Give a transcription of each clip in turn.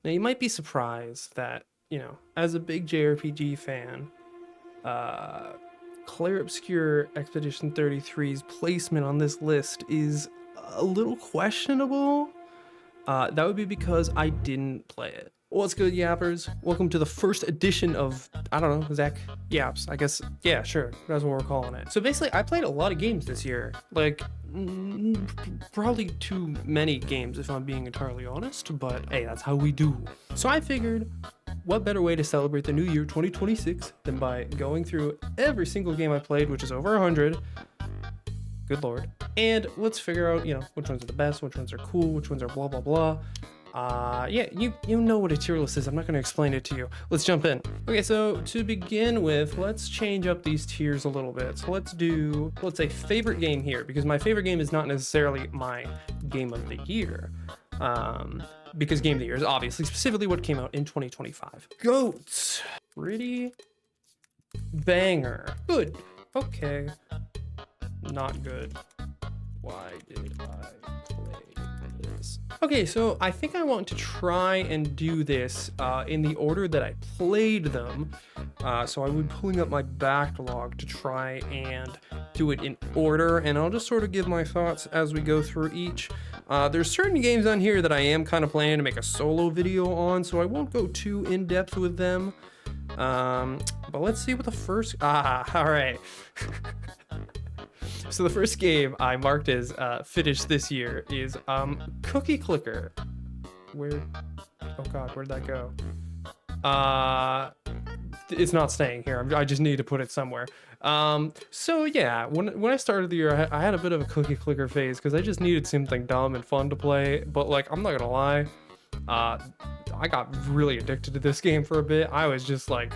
Now, you might be surprised that, as a big JRPG fan, Clair Obscur Expedition 33's placement on this list is a little questionable. That would be because I didn't play it. What's good, yappers? Welcome to the first edition of, I don't know, Zach Yaps. I guess, yeah, sure, that's what we're calling it. So basically, I played a lot of games this year. Like, probably too many games if I'm being entirely honest, but hey, that's how we do. So I figured, what better way to celebrate the new year 2026 than by going through every single game I played, which is over 100. Good lord. And let's figure out, which ones are the best, which ones are cool, which ones are blah, blah, blah. Yeah, you know what a tier list is. I'm not going to explain it to you. Let's jump in. Okay, so to begin with, let's change up these tiers a little bit. So let's say favorite game here, because my favorite game is not necessarily my game of the year. Because game of the year is obviously specifically what came out in 2025. Goats. Pretty banger. Good. Okay. Not good. Why did I play this? Okay, so I think I want to try and do this in the order that I played them. So I would be pulling up my backlog to try and do it in order, and I'll just sort of give my thoughts as we go through each. There's certain games on here that I am kind of planning to make a solo video on, so I won't go too in depth with them. But let's see what the first, all right. So the first game I marked as finished this year is Cookie Clicker. Oh god, where'd that go? It's not staying here. I just need to put it somewhere. So yeah, when I started the year, I had a bit of a Cookie Clicker phase because I just needed something dumb and fun to play. But like, I'm not gonna lie, I got really addicted to this game for a bit. I was just like,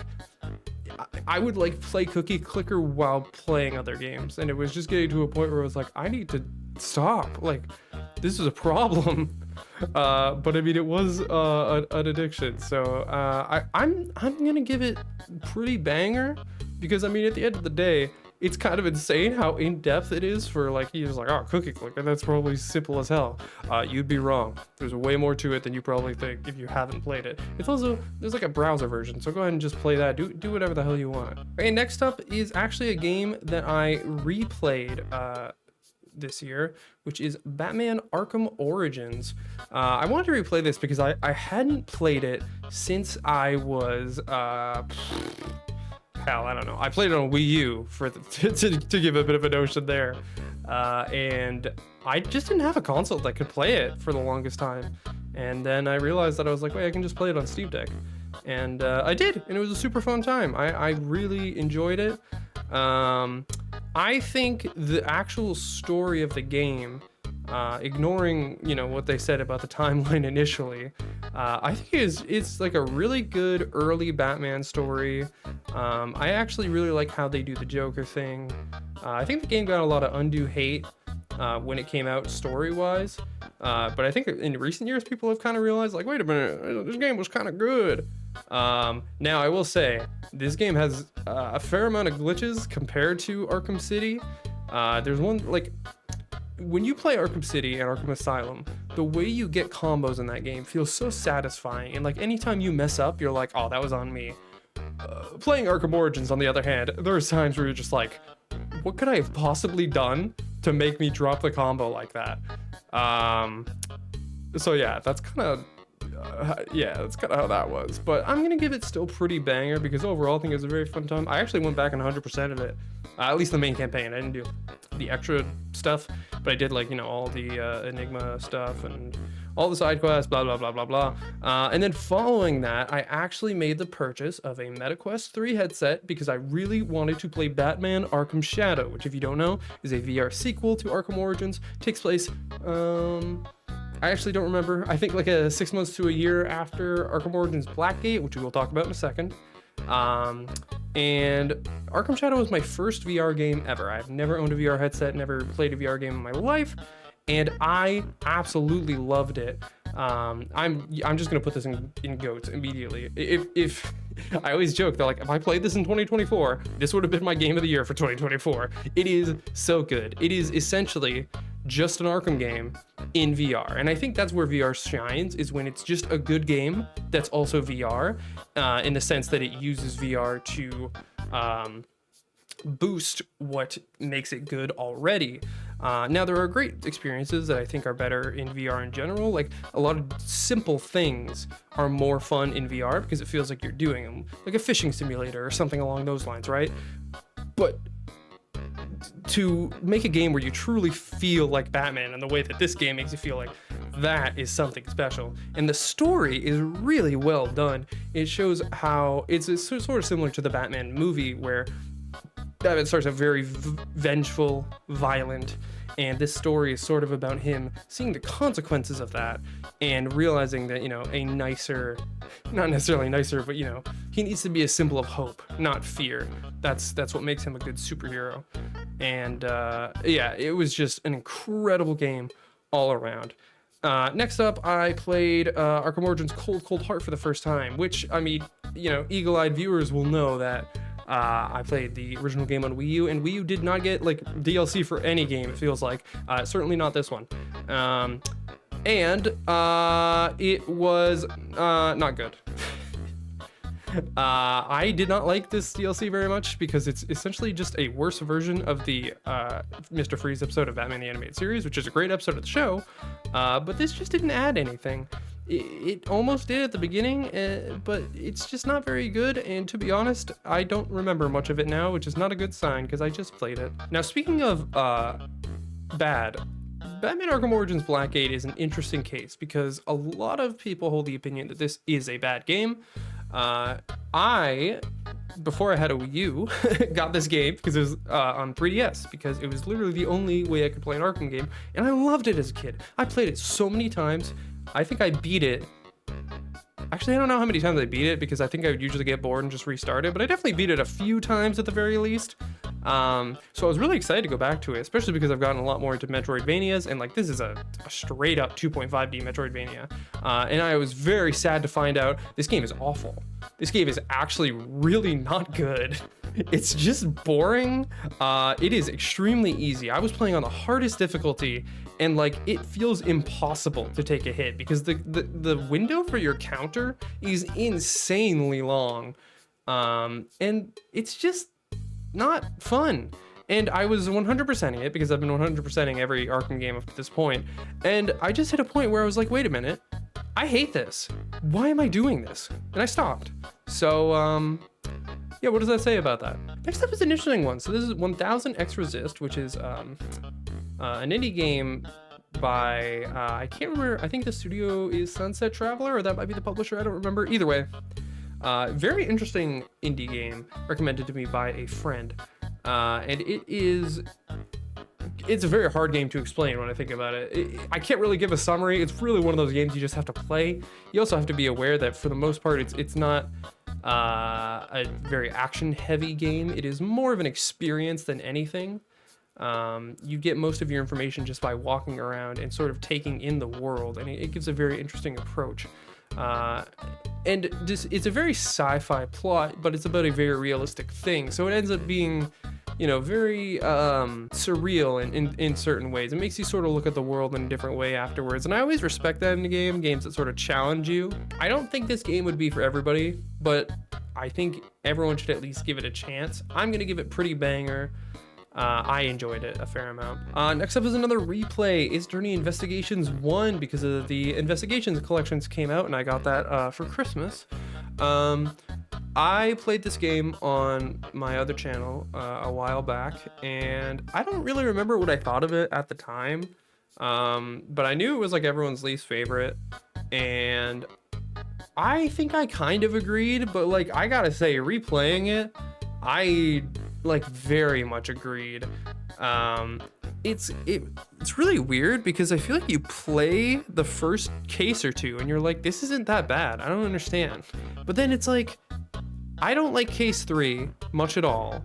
I would like play Cookie Clicker while playing other games, and it was just getting to a point where I was like, I need to stop. Like, this is a problem. But I mean, it was an addiction. So I'm gonna give it pretty banger, because I mean, at the end of the day, it's kind of insane how in-depth it is for like, he's like, oh, Cookie Clicker, that's probably simple as hell. You'd be wrong. There's way more to it than you probably think if you haven't played it. It's also, there's like a browser version, so go ahead and just play that. Do whatever the hell you want. Okay, next up is actually a game that I replayed this year, which is Batman Arkham Origins. I wanted to replay this because I hadn't played it since I was hell, I don't know. I played it on Wii U for to give a bit of a notion there, and I just didn't have a console that could play it for the longest time. And then I realized that I was like, wait, I can just play it on Steam Deck, and I did, and it was a super fun time. I really enjoyed it. I think the actual story of the game, ignoring what they said about the timeline initially, I think it's like a really good early Batman story. I actually really like how they do the Joker thing. I think the game got a lot of undue hate when it came out story-wise, but I think in recent years people have kind of realized, like, wait a minute, this game was kind of good. Now I will say this game has a fair amount of glitches compared to Arkham City. There's one, like, when you play Arkham City and Arkham Asylum, the way you get combos in that game feels so satisfying, and like anytime you mess up, you're like, oh, that was on me. Playing Arkham Origins, on the other hand, there are times where you're just like, what could I have possibly done to make me drop the combo like that? So yeah, that's kind of how that was. But I'm gonna give it still pretty banger, because overall I think it was a very fun time. I actually went back and 100% of it, at least the main campaign. I didn't do the extra stuff, but I did, like, all the Enigma stuff and all the side quests, blah blah blah blah blah. And then following that, I actually made the purchase of a MetaQuest 3 headset because I really wanted to play Batman Arkham Shadow, which, if you don't know, is a VR sequel to Arkham Origins. Takes place, I actually don't remember. I think like 6 months to a year after Arkham Origins Blackgate, which we will talk about in a second. And Arkham Shadow was my first VR game ever. I've never owned a VR headset, never played a VR game in my life, and I absolutely loved it. I'm just gonna put this in goats immediately. If I always joke that, like, if I played this in 2024, this would have been my game of the year for 2024. It is so good. It is essentially just an Arkham game in VR. And I think that's where VR shines, is when it's just a good game that's also VR, in the sense that it uses VR to boost what makes it good already. Now, there are great experiences that I think are better in VR in general. Like, a lot of simple things are more fun in VR because it feels like you're doing them, like a fishing simulator or something along those lines, right? But to make a game where you truly feel like Batman, and the way that this game makes you feel like, that is something special. And the story is really well done. It shows how it's sort of similar to the Batman movie, where Batman starts out very vengeful, violent, and this story is sort of about him seeing the consequences of that and realizing that, a nicer, not necessarily nicer, but he needs to be a symbol of hope, not fear. That's what makes him a good superhero. And yeah, it was just an incredible game all around. Next up, I played Arkham Origins Cold Heart for the first time, which, I mean, eagle-eyed viewers will know that I played the original game on Wii U, and Wii U did not get like DLC for any game, it feels like. Certainly not this one. And it was not good. I did not like this DLC very much because it's essentially just a worse version of the Mr. Freeze episode of Batman the Animated Series, which is a great episode of the show, but this just didn't add anything. It almost did at the beginning, but it's just not very good, and to be honest, I don't remember much of it now, which is not a good sign because I just played it. Now, speaking of bad, Batman Arkham Origins Blackgate is an interesting case because a lot of people hold the opinion that this is a bad game. Before I had a Wii U, got this game because it was on 3DS, because it was literally the only way I could play an Arkham game, and I loved it as a kid. I played it so many times. I think I beat it. Actually, I don't know how many times I beat it because I think I would usually get bored and just restart it, but I definitely beat it a few times at the very least. So I was really excited to go back to it, especially because I've gotten a lot more into Metroidvanias, and like this is a straight up 2.5D Metroidvania. And I was very sad to find out this game is awful. This game is actually really not good. It's just boring. It is extremely easy. I was playing on the hardest difficulty, and like it feels impossible to take a hit because the window for your counter is insanely long, and it's just not fun. And I was 100%ing it because I've been 100%ing every Arkham game up to this point, and I just hit a point where I was like, wait a minute, I hate this. Why am I doing this? And I stopped. So yeah, what does that say about that? Next up is an interesting one. So this is 1000 X Resist, which is an indie game by, I can't remember, I think the studio is Sunset Traveler, or that might be the publisher, I don't remember. Either way, very interesting indie game recommended to me by a friend. And it's a very hard game to explain when I think about it. I can't really give a summary. It's really one of those games you just have to play. You also have to be aware that for the most part, it's not a very action-heavy game. It is more of an experience than anything. You get most of your information just by walking around and sort of taking in the world, and it gives a very interesting approach. And it's a very sci-fi plot, but it's about a very realistic thing. So it ends up being, very surreal in certain ways. It makes you sort of look at the world in a different way afterwards. And I always respect that in the game, games that sort of challenge you. I don't think this game would be for everybody, but I think everyone should at least give it a chance. I'm going to give it pretty banger. I enjoyed it a fair amount. Next up is another replay. Ace Attorney Investigations 1, because of the Investigations collections came out, and I got that for Christmas. I played this game on my other channel a while back, and I don't really remember what I thought of it at the time, but I knew it was like everyone's least favorite, and I think I kind of agreed, but like I gotta say, replaying it, I like very much agreed. It's really weird because I feel like you play the first case or two and you're like, this isn't that bad, I don't understand. But then it's like, I don't like case 3 much at all.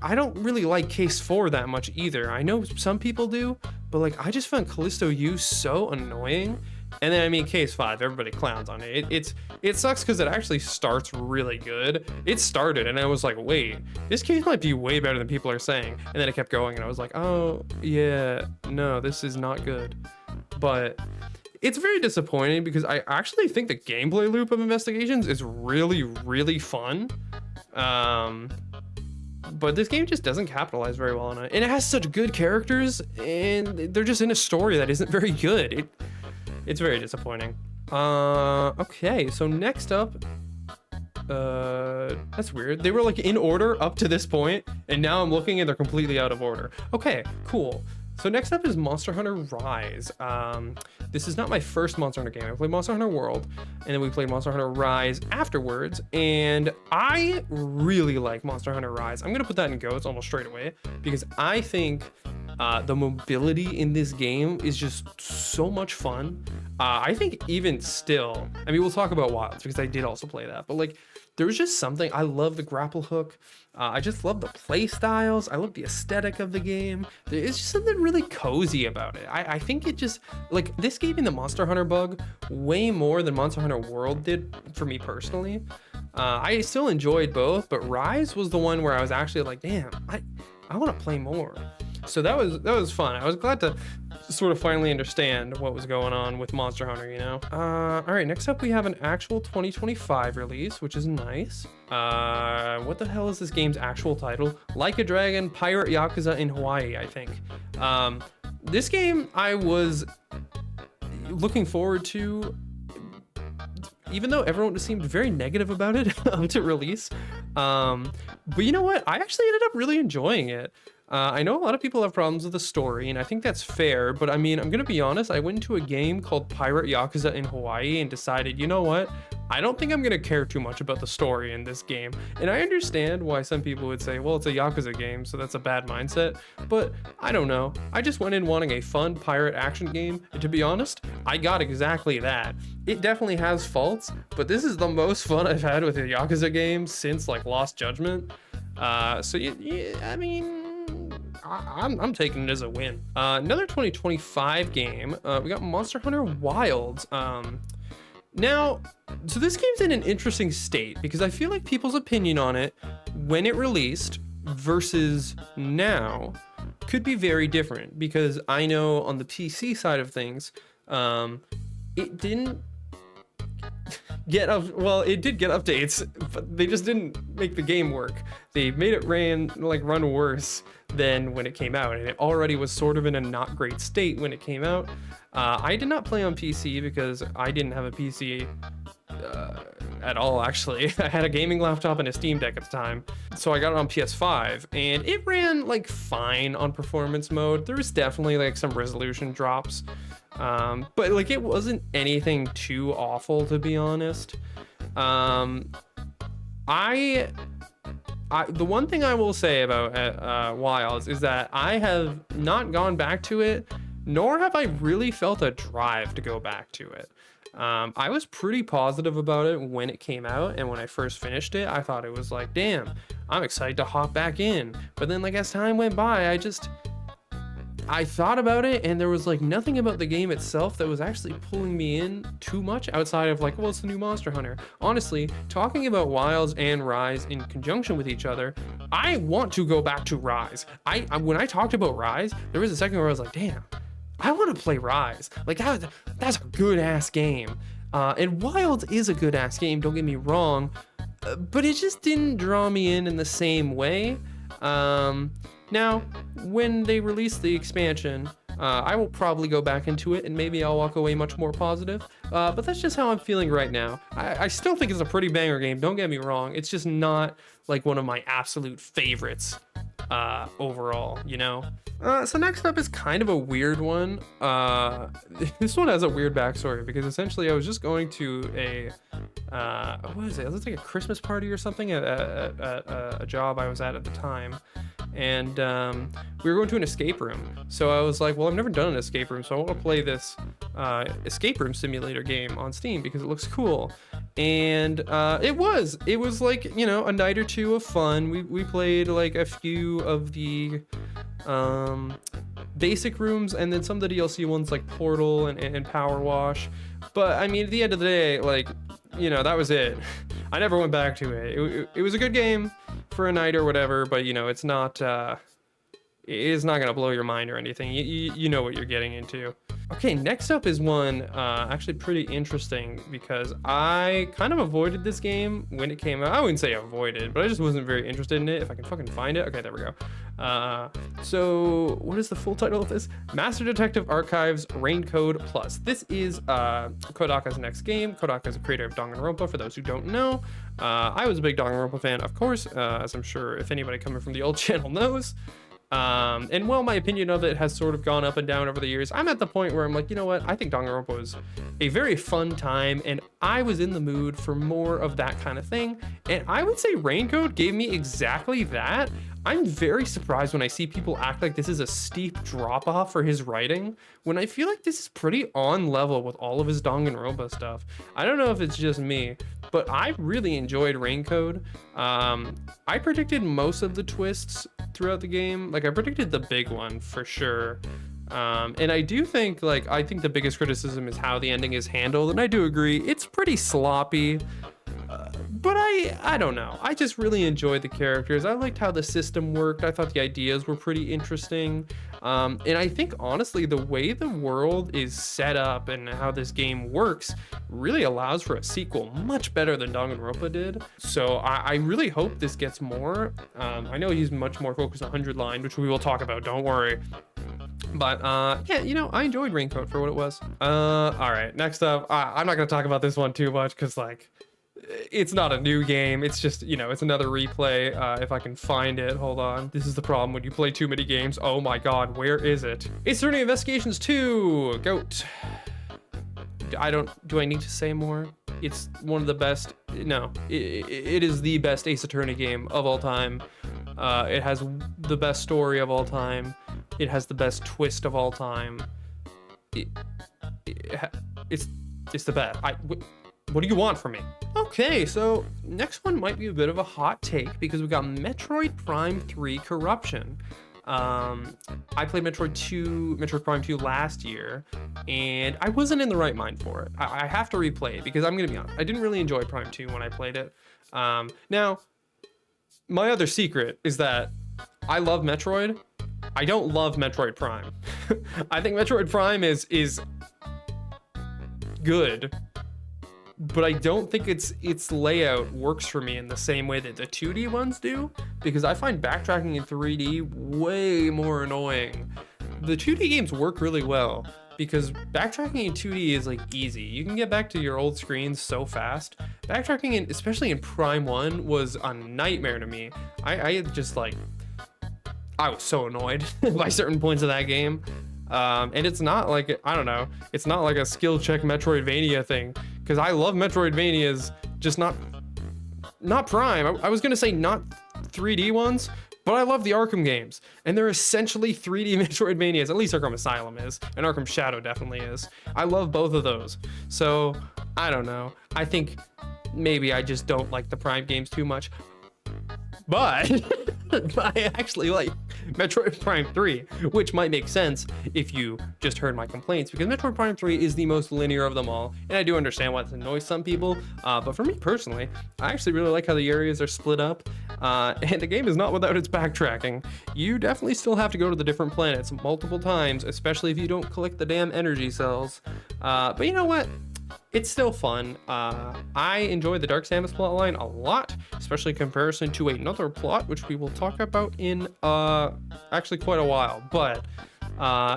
I don't really like case 4 that much either. I know some people do, but like I just found Callisto U so annoying And then I mean Case 5, everybody clowns on it. It sucks because it actually starts really good. It started and I was like, wait, this case might be way better than people are saying. And then it kept going and I was like, oh yeah, no, this is not good. But it's very disappointing because I actually think the gameplay loop of Investigations is really, really fun. But this game just doesn't capitalize very well on it. And it has such good characters and they're just in a story that isn't very good. It's very disappointing. Okay, so next up, that's weird. They were like in order up to this point, and now I'm looking and they're completely out of order. Okay, cool. So next up is Monster Hunter Rise. This is not my first Monster Hunter game. I played Monster Hunter World, and then we played Monster Hunter Rise afterwards, and I really like Monster Hunter Rise. I'm gonna put that in GOATs almost straight away, because I think the mobility in this game is just so much fun. I think even still, I mean, we'll talk about Wilds because I did also play that, but like there was just something. I love the grapple hook. I just love the play styles. I love the aesthetic of the game. There's just something really cozy about it. I think it just, like, this gave me the Monster Hunter bug way more than Monster Hunter World did for me personally. I still enjoyed both, but Rise was the one where I was actually like, damn, I want to play more. So that was fun. I was glad to sort of finally understand what was going on with Monster Hunter, you know? All right, next up we have an actual 2025 release, which is nice. What the hell is this game's actual title? Like a Dragon, Pirate Yakuza in Hawaii, I think. This game I was looking forward to, even though everyone seemed very negative about it to release. But you know what? I actually ended up really enjoying it. I know a lot of people have problems with the story, and I think that's fair, but I mean, I'm gonna be honest, I went into a game called Pirate Yakuza in Hawaii and decided, you know what? I don't think I'm gonna care too much about the story in this game. And I understand why some people would say, well, it's a Yakuza game, so that's a bad mindset, but I don't know. I just went in wanting a fun pirate action game, and to be honest, I got exactly that. It definitely has faults, but this is the most fun I've had with a Yakuza game since like Lost Judgment. So yeah, I mean, I'm taking it as a win. Another 2025 game, we got Monster Hunter Wilds. Now, so this game's in an interesting state because I feel like people's opinion on it when it released versus now could be very different, because I know on the PC side of things, it didn't get up, well, it did get updates, but they just didn't make the game work. They made it run worse than when it came out, and it already was sort of in a not great state when it came out. I did not play on PC because I didn't have a PC at all, actually. I had a gaming laptop and a Steam Deck at the time, so I got it on PS5, and it ran like fine on performance mode. There was definitely like some resolution drops, but like it wasn't anything too awful, to be honest. The one thing I will say about Wilds is that I have not gone back to it, nor have I really felt a drive to go back to it. I was pretty positive about it when it came out, and when I first finished it, I thought it was like, damn, I'm excited to hop back in. But then like as time went by, I thought about it, and there was like nothing about the game itself that was actually pulling me in too much outside of like, well, it's the new Monster Hunter. Honestly, talking about Wilds and Rise in conjunction with each other, I want to go back to Rise. When I talked about Rise, there was a second where I was like, damn, I want to play Rise. Like that's a good ass game. And Wilds is a good ass game, don't get me wrong, but it just didn't draw me in the same way. Now, when they release the expansion, I will probably go back into it and maybe I'll walk away much more positive. But that's just how I'm feeling right now. I still think it's a pretty banger game, don't get me wrong. It's just not like one of my absolute favorites overall, you know? So next up is kind of a weird one. This one has a weird backstory because essentially I was just going to what is it? It was like a Christmas party or something at a job I was at the time. And we were going to an escape room. So I was like, well, I've never done an escape room, so I want to play this escape room simulator game on Steam because it looks cool. And it was like, you know, a night or two of fun. We played like a few of the basic rooms, and then some of the DLC ones like Portal and Power Wash. But I mean, at the end of the day, like, you know, that was it. I never went back to it. It was a good game for a night or whatever, but you know, it's not gonna blow your mind or anything. You know what you're getting into. Okay, next up is one actually pretty interesting because I kind of avoided this game when it came out. I wouldn't say avoided, but I just wasn't very interested in it. If I can fucking find it. Okay, there we go. So what is the full title of this? Master Detective Archives Raincode Plus. This is Kodaka's next game. Kodaka is a creator of Danganronpa, for those who don't know. I was a big Danganronpa fan, of course, as I'm sure if anybody coming from the old channel knows. And while my opinion of it has sort of gone up and down over the years, I'm at the point where I'm like, you know what? I think Danganronpa was a very fun time, and I was in the mood for more of that kind of thing. And I would say Raincode gave me exactly that. I'm very surprised when I see people act like this is a steep drop off for his writing, when I feel like this is pretty on level with all of his Danganronpa stuff. I don't know if it's just me, but I really enjoyed Raincode. I predicted most of the twists throughout the game. Like, I predicted the big one for sure. And I do think, like, I think the biggest criticism is how the ending is handled, and I do agree, it's pretty sloppy. But I don't know. I just really enjoyed the characters. I liked how the system worked. I thought the ideas were pretty interesting. And I think, honestly, the way the world is set up and how this game works really allows for a sequel much better than Danganronpa did. So I really hope this gets more. I know he's much more focused on 100 Line, which we will talk about, don't worry. But yeah, you know, I enjoyed Raincode for what it was. All right, next up, I'm not gonna talk about this one too much because, like, it's not a new game. It's just, you know, it's another replay. If I can find it, hold on. This is the problem when you play too many games. Oh my god, where is it? Ace Attorney Investigations 2, GOAT. Do I need to say more? It's one of the best. No, it is the best Ace Attorney game of all time. It has the best story of all time. It has the best twist of all time. It's the best. What do you want from me? Okay, so next one might be a bit of a hot take because we got Metroid Prime 3 Corruption. I played Metroid Prime 2 last year, and I wasn't in the right mind for it. I have to replay it because I'm gonna be honest, I didn't really enjoy Prime 2 when I played it. Now, my other secret is that I love Metroid. I don't love Metroid Prime. I think Metroid Prime is good, but I don't think its layout works for me in the same way that the 2D ones do, because I find backtracking in 3D way more annoying. The 2D games work really well because backtracking in 2D is like easy. You can get back to your old screens so fast. Backtracking especially in Prime 1 was a nightmare to me. I was so annoyed by certain points of that game. And it's not like, I don't know, it's not like a skill check Metroidvania thing, because I love Metroidvanias, just not Prime. I was gonna say not 3D ones, but I love the Arkham games, and they're essentially 3D Metroidvanias. At least Arkham Asylum is, and Arkham Shadow definitely is. I love both of those. So, I don't know. I think maybe I just don't like the Prime games too much. But I actually like Metroid Prime 3, which might make sense if you just heard my complaints, because Metroid Prime 3 is the most linear of them all, and I do understand why this annoys some people, but for me personally, I actually really like how the areas are split up, and the game is not without its backtracking. You definitely still have to go to the different planets multiple times, especially if you don't collect the damn energy cells, but you know what? It's still fun. I enjoy the Dark Samus plotline a lot, especially in comparison to another plot, which we will talk about in actually quite a while. But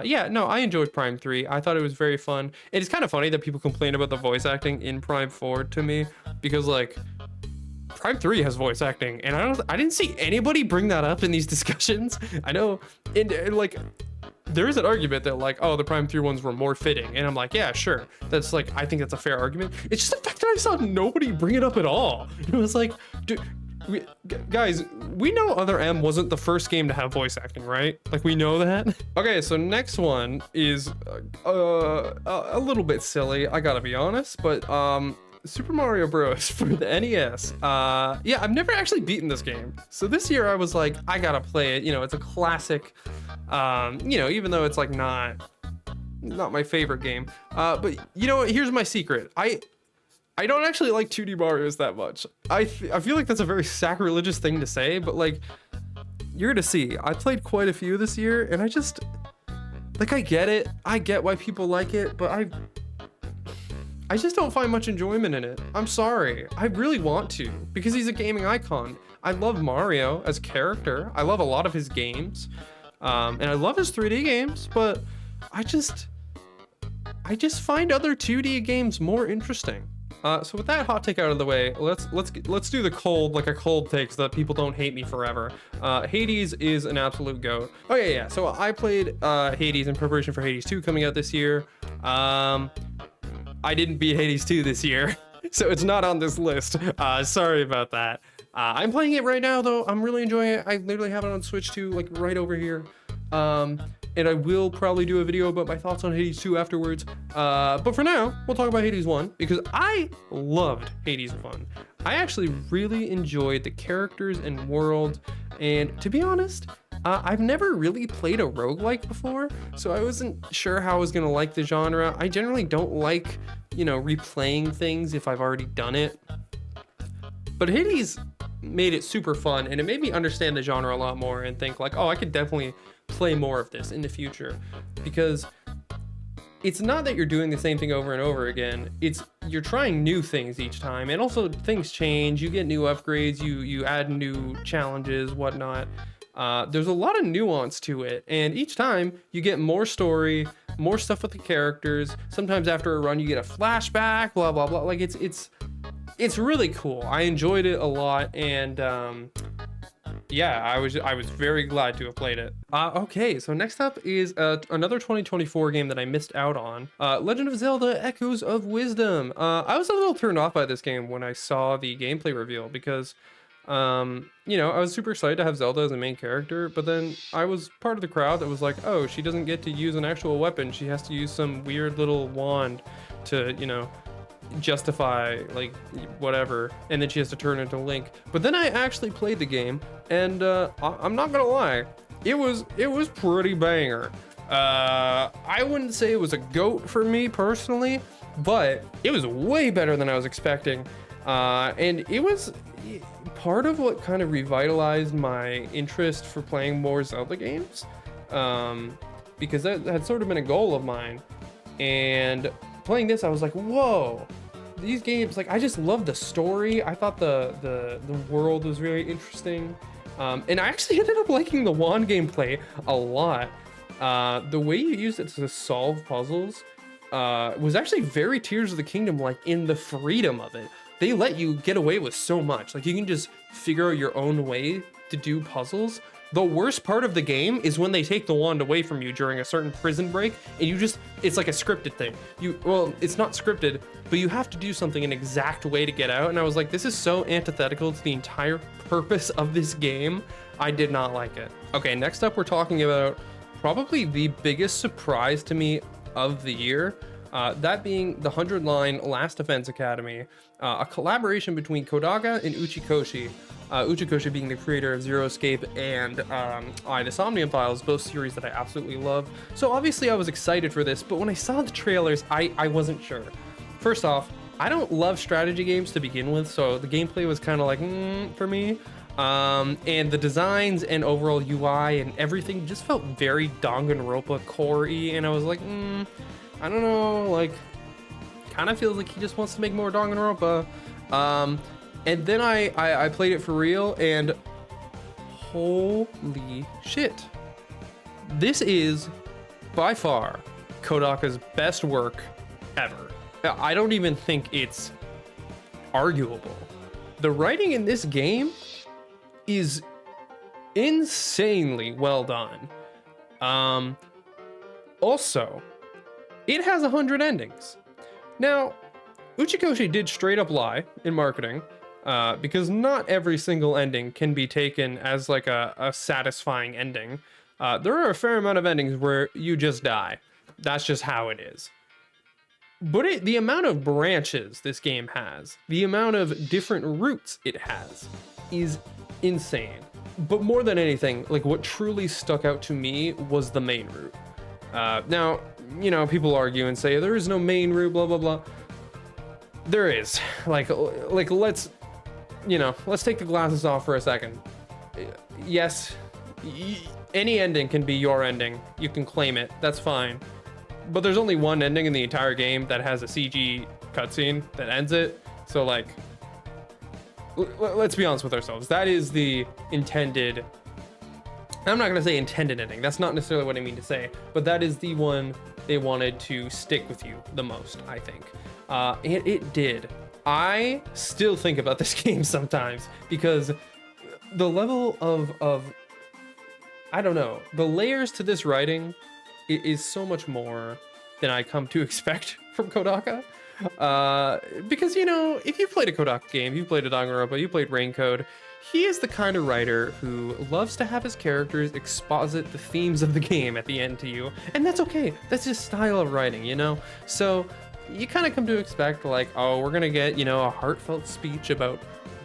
yeah, no, I enjoyed Prime 3. I thought it was very fun. It is kind of funny that people complain about the voice acting in Prime 4 to me, because like Prime 3 has voice acting, and I didn't see anybody bring that up in these discussions. I know, and like, there is an argument that like, oh, the Prime 3 ones were more fitting, and I'm like, yeah, sure, that's like, I think that's a fair argument. It's just the fact that I saw nobody bring it up at all. It was like, dude, guys, we know Other M wasn't the first game to have voice acting, right? Like, we know that. Okay, so next one is a little bit silly, I gotta be honest, but Super Mario Bros. For the NES. Yeah, I've never actually beaten this game. So this year I was like, I gotta play it. You know, it's a classic You know, even though it's like not my favorite game. But you know what? Here's my secret. I don't actually like 2D Marios that much. I feel like that's a very sacrilegious thing to say, but like, you're gonna see. I played quite a few this year, and I just, like, I get it. I get why people like it, but I just don't find much enjoyment in it. I'm sorry. I really want to, because he's a gaming icon. I love Mario as a character. I love a lot of his games. And I love his 3D games, but I just find other 2D games more interesting. So with that hot take out of the way, let's do the cold, like a cold take, so that people don't hate me forever. Hades is an absolute goat. Oh yeah. So I played Hades in preparation for Hades 2 coming out this year. I didn't beat Hades 2 this year, so it's not on this list. Sorry about that. I'm playing it right now though. I'm really enjoying it. I literally have it on Switch 2, like right over here. And I will probably do a video about my thoughts on Hades 2 afterwards. But for now, we'll talk about Hades 1, because I loved Hades 1. I actually really enjoyed the characters and world, and to be honest, I've never really played a roguelike before, so I wasn't sure how I was gonna like the genre. I generally don't like, you know, replaying things if I've already done it. But Hades made it super fun, and it made me understand the genre a lot more and think like, oh, I could definitely play more of this in the future, because it's not that you're doing the same thing over and over again. It's you're trying new things each time, and also things change. You get new upgrades, you add new challenges, whatnot. There's a lot of nuance to it, and each time you get more story, more stuff with the characters. Sometimes after a run you get a flashback, blah blah blah. Like it's really cool. I enjoyed it a lot, and yeah, I was very glad to have played it. Okay, so next up is another 2024 game that I missed out on. Legend of Zelda: Echoes of Wisdom. I was a little turned off by this game when I saw the gameplay reveal, because you know, I was super excited to have Zelda as the main character, but then I was part of the crowd that was like, oh, she doesn't get to use an actual weapon. She has to use some weird little wand to, you know, justify like whatever, and then she has to turn into Link. But then I actually played the game, and I'm not gonna lie, it was pretty banger. I wouldn't say it was a GOAT for me personally, but it was way better than I was expecting, and it was part of what kind of revitalized my interest for playing more Zelda games, because that had sort of been a goal of mine. And playing this, I was like, whoa, these games, like, I just love the story. I thought the world was very interesting, and I actually ended up liking the wand gameplay a lot. The way you used it to solve puzzles was actually very Tears of the Kingdom, like, in the freedom of it. They let you get away with so much. Like, you can just figure out your own way to do puzzles. The worst part of the game is when they take the wand away from you during a certain prison break, and you just, it's like a scripted thing. Well, it's not scripted, but you have to do something an exact way to get out. And I was like, this is so antithetical to the entire purpose of this game. I did not like it. Okay, next up, we're talking about probably the biggest surprise to me of the year. That being the 100-line Last Defense Academy, a collaboration between Kodaga and Uchikoshi. Uchikoshi being the creator of Zero Escape and the Somnium Files, both series that I absolutely love. So obviously I was excited for this, but when I saw the trailers, I wasn't sure. First off, I don't love strategy games to begin with, so the gameplay was kind of like, for me. And the designs and overall UI and everything just felt very Danganronpa core-y, and I was like, I don't know, like, kind of feels like he just wants to make more Danganronpa. And then I played it for real, and holy shit. This is, by far, Kodaka's best work ever. I don't even think it's arguable. The writing in this game is insanely well done. Also, it has 100 endings. Now, Uchikoshi did straight up lie in marketing, because not every single ending can be taken as like a satisfying ending. There are a fair amount of endings where you just die. That's just how it is. But the amount of branches this game has, the amount of different routes it has, is insane. But more than anything, like what truly stuck out to me was the main route. Now, you know, people argue and say there is no main route, blah, blah, blah. There is. Like let's, you know, let's take the glasses off for a second. Yes, any ending can be your ending. You can claim it. That's fine. But there's only one ending in the entire game that has a CG cutscene that ends it. So like, let's be honest with ourselves. That is the intended. I'm not gonna say intended ending. That's not necessarily what I mean to say. But that is the one they wanted to stick with you the most, I think. It did. I still think about this game sometimes because the level of I don't know, the layers to this writing is so much more than I come to expect from Kodaka. Because, you know, if you played a Kodaka game, you played a Danganronpa, you played Raincode, he is the kind of writer who loves to have his characters exposit the themes of the game at the end to you, and that's okay. That's his style of writing, you know? So you kind of come to expect like, oh, we're gonna get, you know, a heartfelt speech about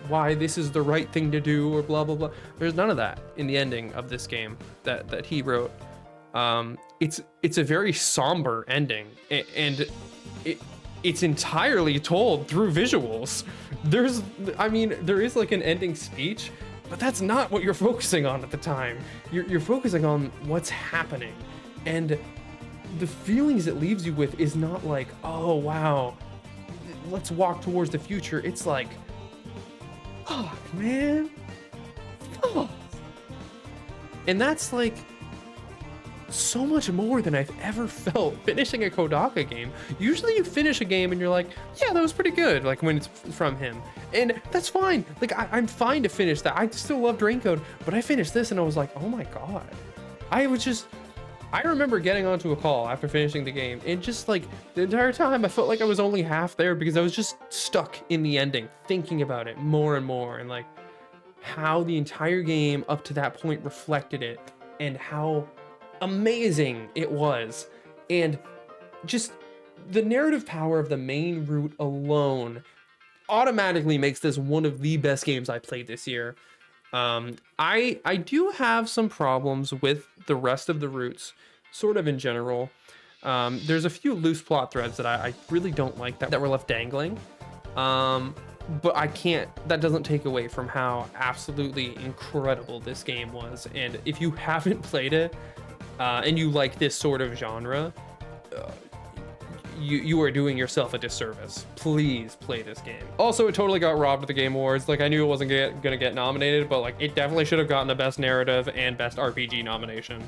why this is the right thing to do or blah blah blah. There's none of that in the ending of this game that he wrote. It's a very somber ending, and it's entirely told through visuals. There is like an ending speech, but that's not what you're focusing on at the time. You're focusing on what's happening, and the feelings it leaves you with is not like, oh wow, let's walk towards the future. It's like, fuck, man, fuck. And that's like so much more than I've ever felt finishing a Kodaka game. Usually you finish a game and you're like, yeah, that was pretty good, like when it's from him. And that's fine. Like I'm fine to finish that. I still loved Raincode, but I finished this and I was like, oh my God. I remember getting onto a call after finishing the game, and just like the entire time I felt like I was only half there because I was just stuck in the ending, thinking about it more and more, and like how the entire game up to that point reflected it and how amazing it was. And just the narrative power of the main route alone automatically makes this one of the best games I played this year. I do have some problems with the rest of the routes, sort of in general. There's a few loose plot threads that I really don't like that were left dangling. But that doesn't take away from how absolutely incredible this game was. And if you haven't played it, and you like this sort of genre, you are doing yourself a disservice. Please play this game. Also, it totally got robbed at the Game Awards. Like, I knew it wasn't gonna get nominated, but like, it definitely should have gotten the Best Narrative and Best RPG nomination.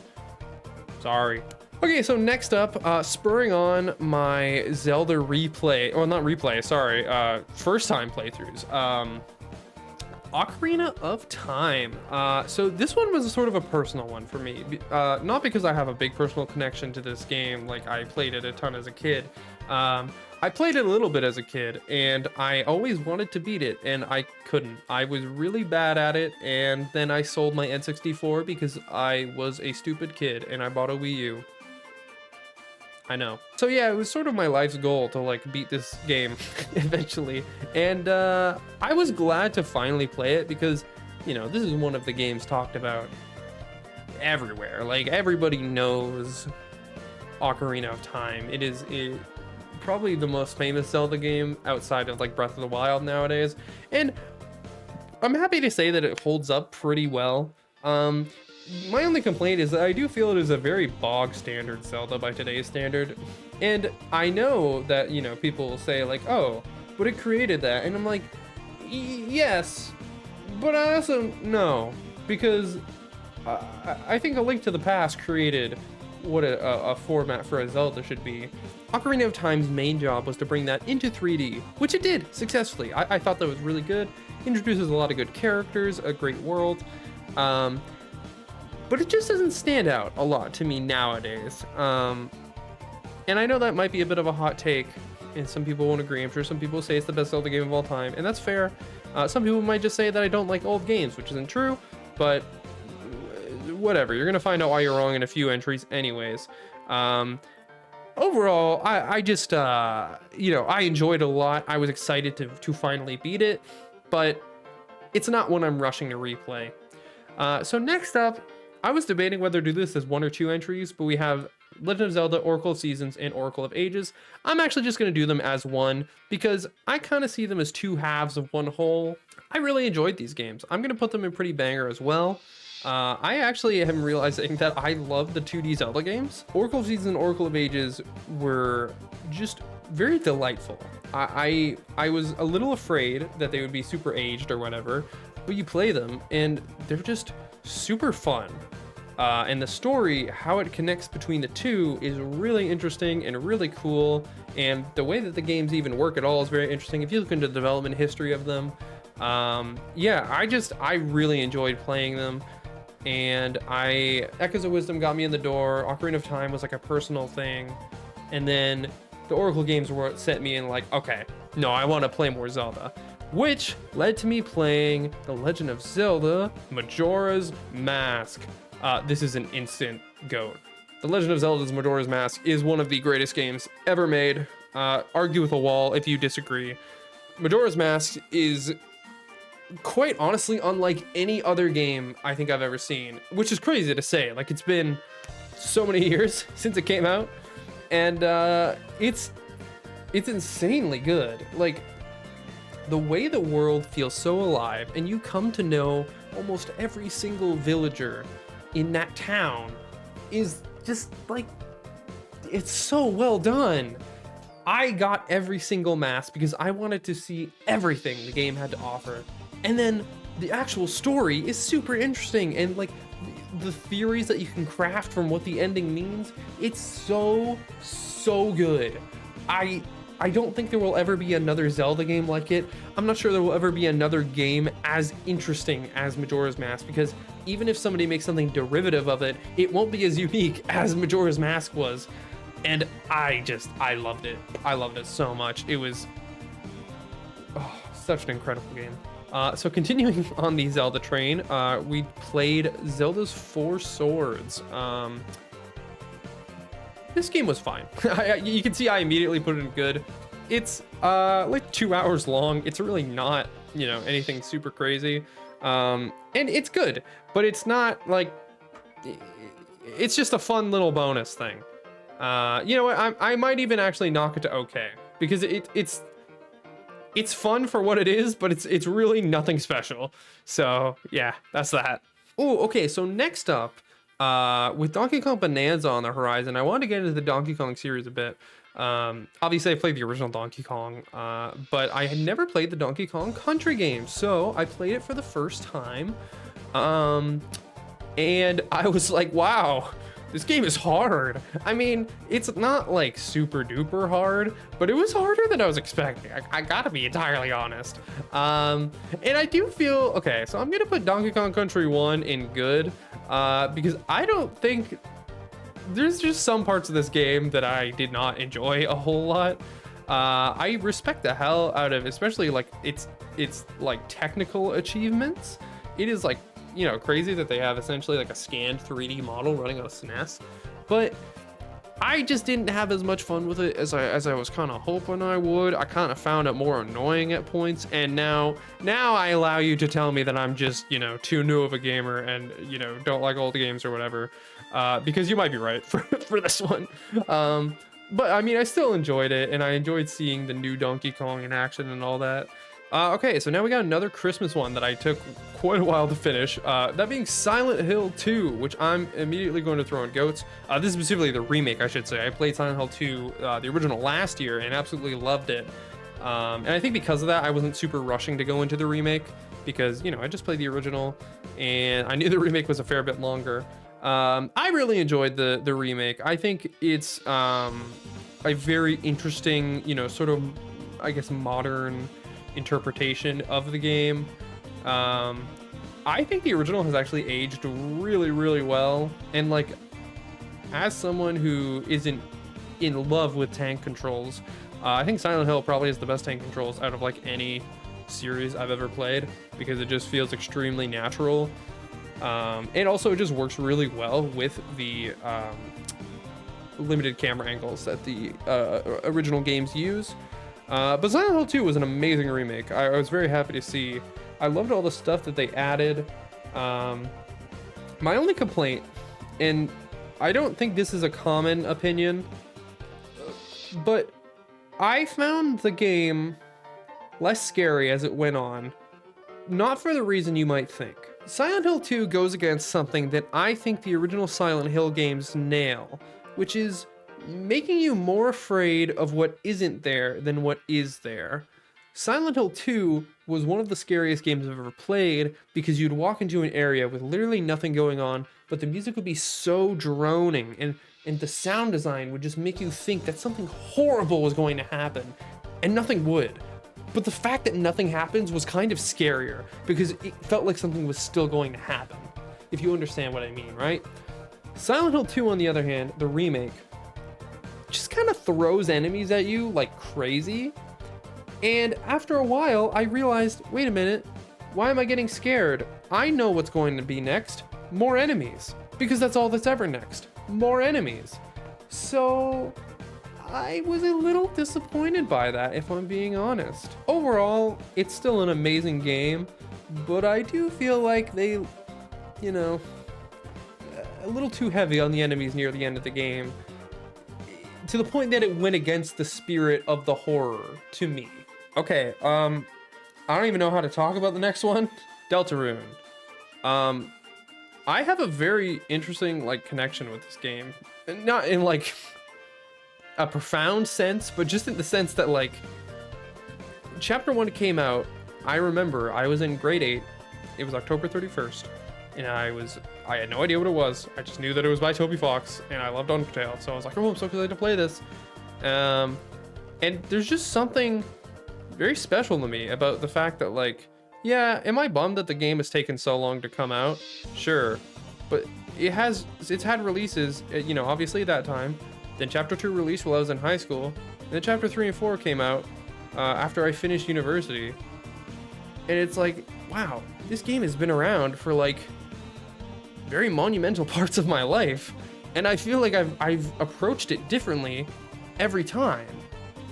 Sorry. Okay, so next up, spurring on my Zelda replay, or not replay, sorry, first time playthroughs. Ocarina of Time. So this one was a sort of a personal one for me, not because I have a big personal connection to this game, like I played it a ton as a kid. I played it a little bit as a kid, and I always wanted to beat it, and I couldn't. I was really bad at it, and then I sold my N64 because I was a stupid kid, and I bought a Wii U. I know. So yeah, it was sort of my life's goal to like beat this game eventually. And I was glad to finally play it because, you know, this is one of the games talked about everywhere. Like everybody knows Ocarina of Time. It is probably the most famous Zelda game outside of like Breath of the Wild nowadays. And I'm happy to say that it holds up pretty well. My only complaint is that I do feel it is a very bog standard Zelda by today's standard. And I know that, you know, people will say like, oh, but it created that. And I'm like, yes, but I also no, because I think A Link to the Past created what a format for a Zelda should be. Ocarina of Time's main job was to bring that into 3D, which it did successfully. I thought that was really good. Introduces a lot of good characters, a great world. But it just doesn't stand out a lot to me nowadays. And I know that might be a bit of a hot take, and some people won't agree. I'm sure some people say it's the best Zelda game of all time, and that's fair. Some people might just say that I don't like old games, which isn't true, but whatever. You're gonna find out why you're wrong in a few entries anyways. Overall, I just, you know, I enjoyed it a lot. I was excited to finally beat it, but it's not one I'm rushing to replay. So next up, I was debating whether to do this as 1 or 2 entries, but we have Legend of Zelda, Oracle of Seasons, and Oracle of Ages. I'm actually just going to do them as one because I kind of see them as 2 halves of one whole. I really enjoyed these games. I'm going to put them in pretty banger as well. I actually am realizing that I love the 2D Zelda games. Oracle of Seasons and Oracle of Ages were just very delightful. I was a little afraid that they would be super aged or whatever, but you play them and they're just super fun. And the story, how it connects between the two, is really interesting and really cool. And the way that the games even work at all is very interesting. If you look into the development history of them, yeah, I really enjoyed playing them. And Echoes of Wisdom got me in the door. Ocarina of Time was like a personal thing. And then the Oracle games were what set me in like, okay, no, I want to play more Zelda. Which led to me playing The Legend of Zelda Majora's Mask. This is an instant GOAT. The Legend of Zelda's Majora's Mask is one of the greatest games ever made. Argue with a wall if you disagree. Majora's Mask is quite honestly unlike any other game I think I've ever seen, which is crazy to say. Like, it's been so many years since it came out, and it's insanely good. Like, the way the world feels so alive, and you come to know almost every single villager in that town, is just like, it's so well done. I got every single mask because I wanted to see everything the game had to offer. And then the actual story is super interesting, and like the theories that you can craft from what the ending means, it's so good. I don't think there will ever be another Zelda game like it. I'm not sure there will ever be another game as interesting as Majora's Mask, because even if somebody makes something derivative of it, it won't be as unique as Majora's Mask was. And I loved it. I loved it so much. It was such an incredible game. So continuing on the Zelda train, we played Zelda's Four Swords. This game was fine. You can see I immediately put it in good. It's like 2 hours long. It's really not, anything super crazy. And it's good, but it's not like, it's just a fun little bonus thing. You know what? I might even actually knock it to okay, because it's fun for what it is, but it's really nothing special. So yeah, that's that. Oh, okay. So next up, with Donkey Kong Bonanza on the horizon, I wanted to get into the Donkey Kong series a bit. Obviously I played the original Donkey Kong, but I had never played the Donkey Kong Country game, so I played it for the first time. And I was like, wow, this game is hard. I mean, it's not like super duper hard, but it was harder than I was expecting. I gotta be entirely honest. And I do feel, okay, so I'm gonna put Donkey Kong Country 1 in good, because I don't think, there's just some parts of this game that I did not enjoy a whole lot. I respect the hell out of, especially like it's like technical achievements. It is like, crazy that they have essentially like a scanned 3D model running on a SNES, but I just didn't have as much fun with it as I was kind of hoping I would. I kind of found it more annoying at points, and now I allow you to tell me that I'm just, too new of a gamer and, don't like old games or whatever, because you might be right for this one. But I mean, I still enjoyed it, and I enjoyed seeing the new Donkey Kong in action and all that. Okay, so now we got another Christmas one that I took quite a while to finish, that being Silent Hill 2, which I'm immediately going to throw in goats. This is specifically the remake, I should say. I played Silent Hill 2, the original last year, and absolutely loved it. And I think because of that, I wasn't super rushing to go into the remake, because, I just played the original, and I knew the remake was a fair bit longer. I really enjoyed the remake. I think it's a very interesting, sort of, I guess, modern interpretation of the game. I think the original has actually aged really, really well, and like, as someone who isn't in love with tank controls, I think Silent Hill probably has the best tank controls out of like any series I've ever played, because it just feels extremely natural, and also it just works really well with the limited camera angles that the original games use. But Silent Hill 2 was an amazing remake. I was very happy to see. I loved all the stuff that they added. My only complaint, and I don't think this is a common opinion, but I found the game less scary as it went on, not for the reason you might think. Silent Hill 2 goes against something that I think the original Silent Hill games nail, which is making you more afraid of what isn't there than what is there. Silent Hill 2 was one of the scariest games I've ever played because you'd walk into an area with literally nothing going on, but the music would be so droning and the sound design would just make you think that something horrible was going to happen, and nothing would. But the fact that nothing happens was kind of scarier because it felt like something was still going to happen, if you understand what I mean, right? Silent Hill 2, on the other hand, the remake, just kind of throws enemies at you like crazy. And after a while, I realized, wait a minute, why am I getting scared? I know what's going to be next. More enemies. Because that's all that's ever next. More enemies. So I was a little disappointed by that, if I'm being honest. Overall, it's still an amazing game, but I do feel like they, you know, a little too heavy on the enemies near the end of the game, to the point that it went against the spirit of the horror to me. Okay, I don't even know how to talk about the next one. Deltarune. I have a very interesting connection with this game. Not in a profound sense, but just in the sense that chapter 1 came out. I remember I was in grade 8. It was October 31st. And I had no idea what it was. I just knew that it was by Toby Fox, and I loved Undertale. So I was like, oh, I'm so excited to play this. And there's just something very special to me about the fact that yeah, am I bummed that the game has taken so long to come out? Sure. But it's had releases, obviously at that time. Then chapter 2 released while I was in high school. And then chapter 3 and 4 came out after I finished university. And it's like, wow, this game has been around for very monumental parts of my life, and I feel like I've approached it differently every time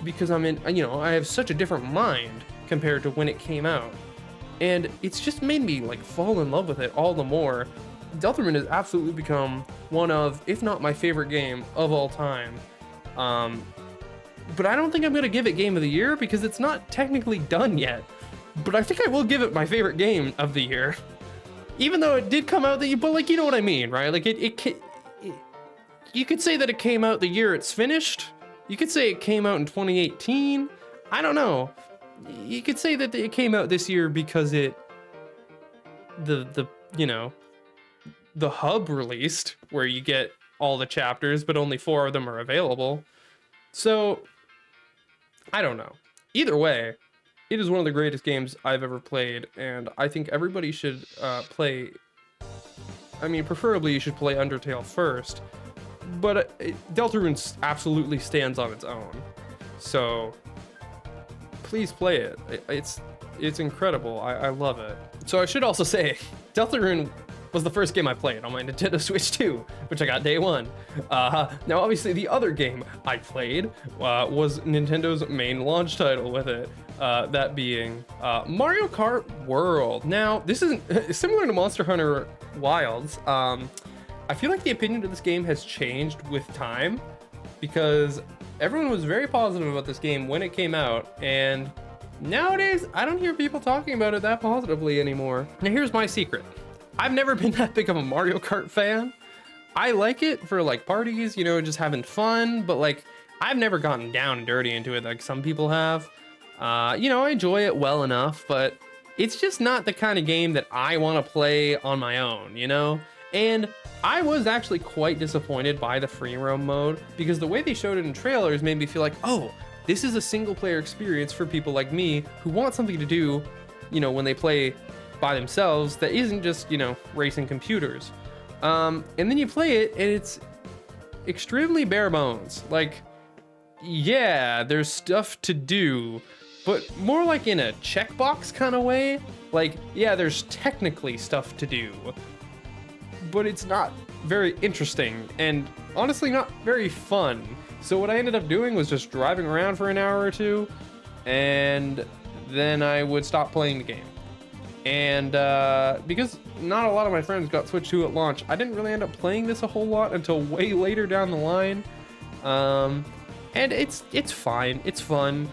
because I have such a different mind compared to when it came out, and it's just made me fall in love with it all the more. Deltarune has absolutely become one of, if not my favorite game of all time. But I don't think I'm gonna give it Game of the Year because it's not technically done yet. But I think I will give it my favorite game of the year. Even though it did come out but you know what I mean, right? You could say that it came out the year it's finished. You could say it came out in 2018. I don't know. You could say that it came out this year because the hub released, where you get all the chapters, but only 4 of them are available. So I don't know. Either way, it is one of the greatest games I've ever played, and I think everybody should play. I mean, preferably you should play Undertale first, but Deltarune absolutely stands on its own. So please play it. It's incredible. I love it. So I should also say, Deltarune was the first game I played on my Nintendo Switch 2, which I got day 1. Now, obviously, the other game I played was Nintendo's main launch title with it. That being Mario Kart World. Now, this isn't similar to Monster Hunter Wilds. I feel like the opinion of this game has changed with time because everyone was very positive about this game when it came out, and nowadays I don't hear people talking about it that positively anymore. Now, here's my secret. I've never been that big of a Mario Kart fan. I like it for parties, just having fun, but I've never gotten down and dirty into it like some people have. I enjoy it well enough, but it's just not the kind of game that I want to play on my own, And I was actually quite disappointed by the free roam mode because the way they showed it in trailers made me feel like, oh, this is a single player experience for people like me who want something to do, when they play by themselves that isn't just, racing computers. And then you play it and it's extremely bare bones. Yeah, there's stuff to do, but more in a checkbox kind of way. Yeah, there's technically stuff to do, but it's not very interesting and honestly not very fun. So what I ended up doing was just driving around for an hour or two, and then I would stop playing the game. And because not a lot of my friends got Switch 2 at launch, I didn't really end up playing this a whole lot until way later down the line. And it's fine, it's fun.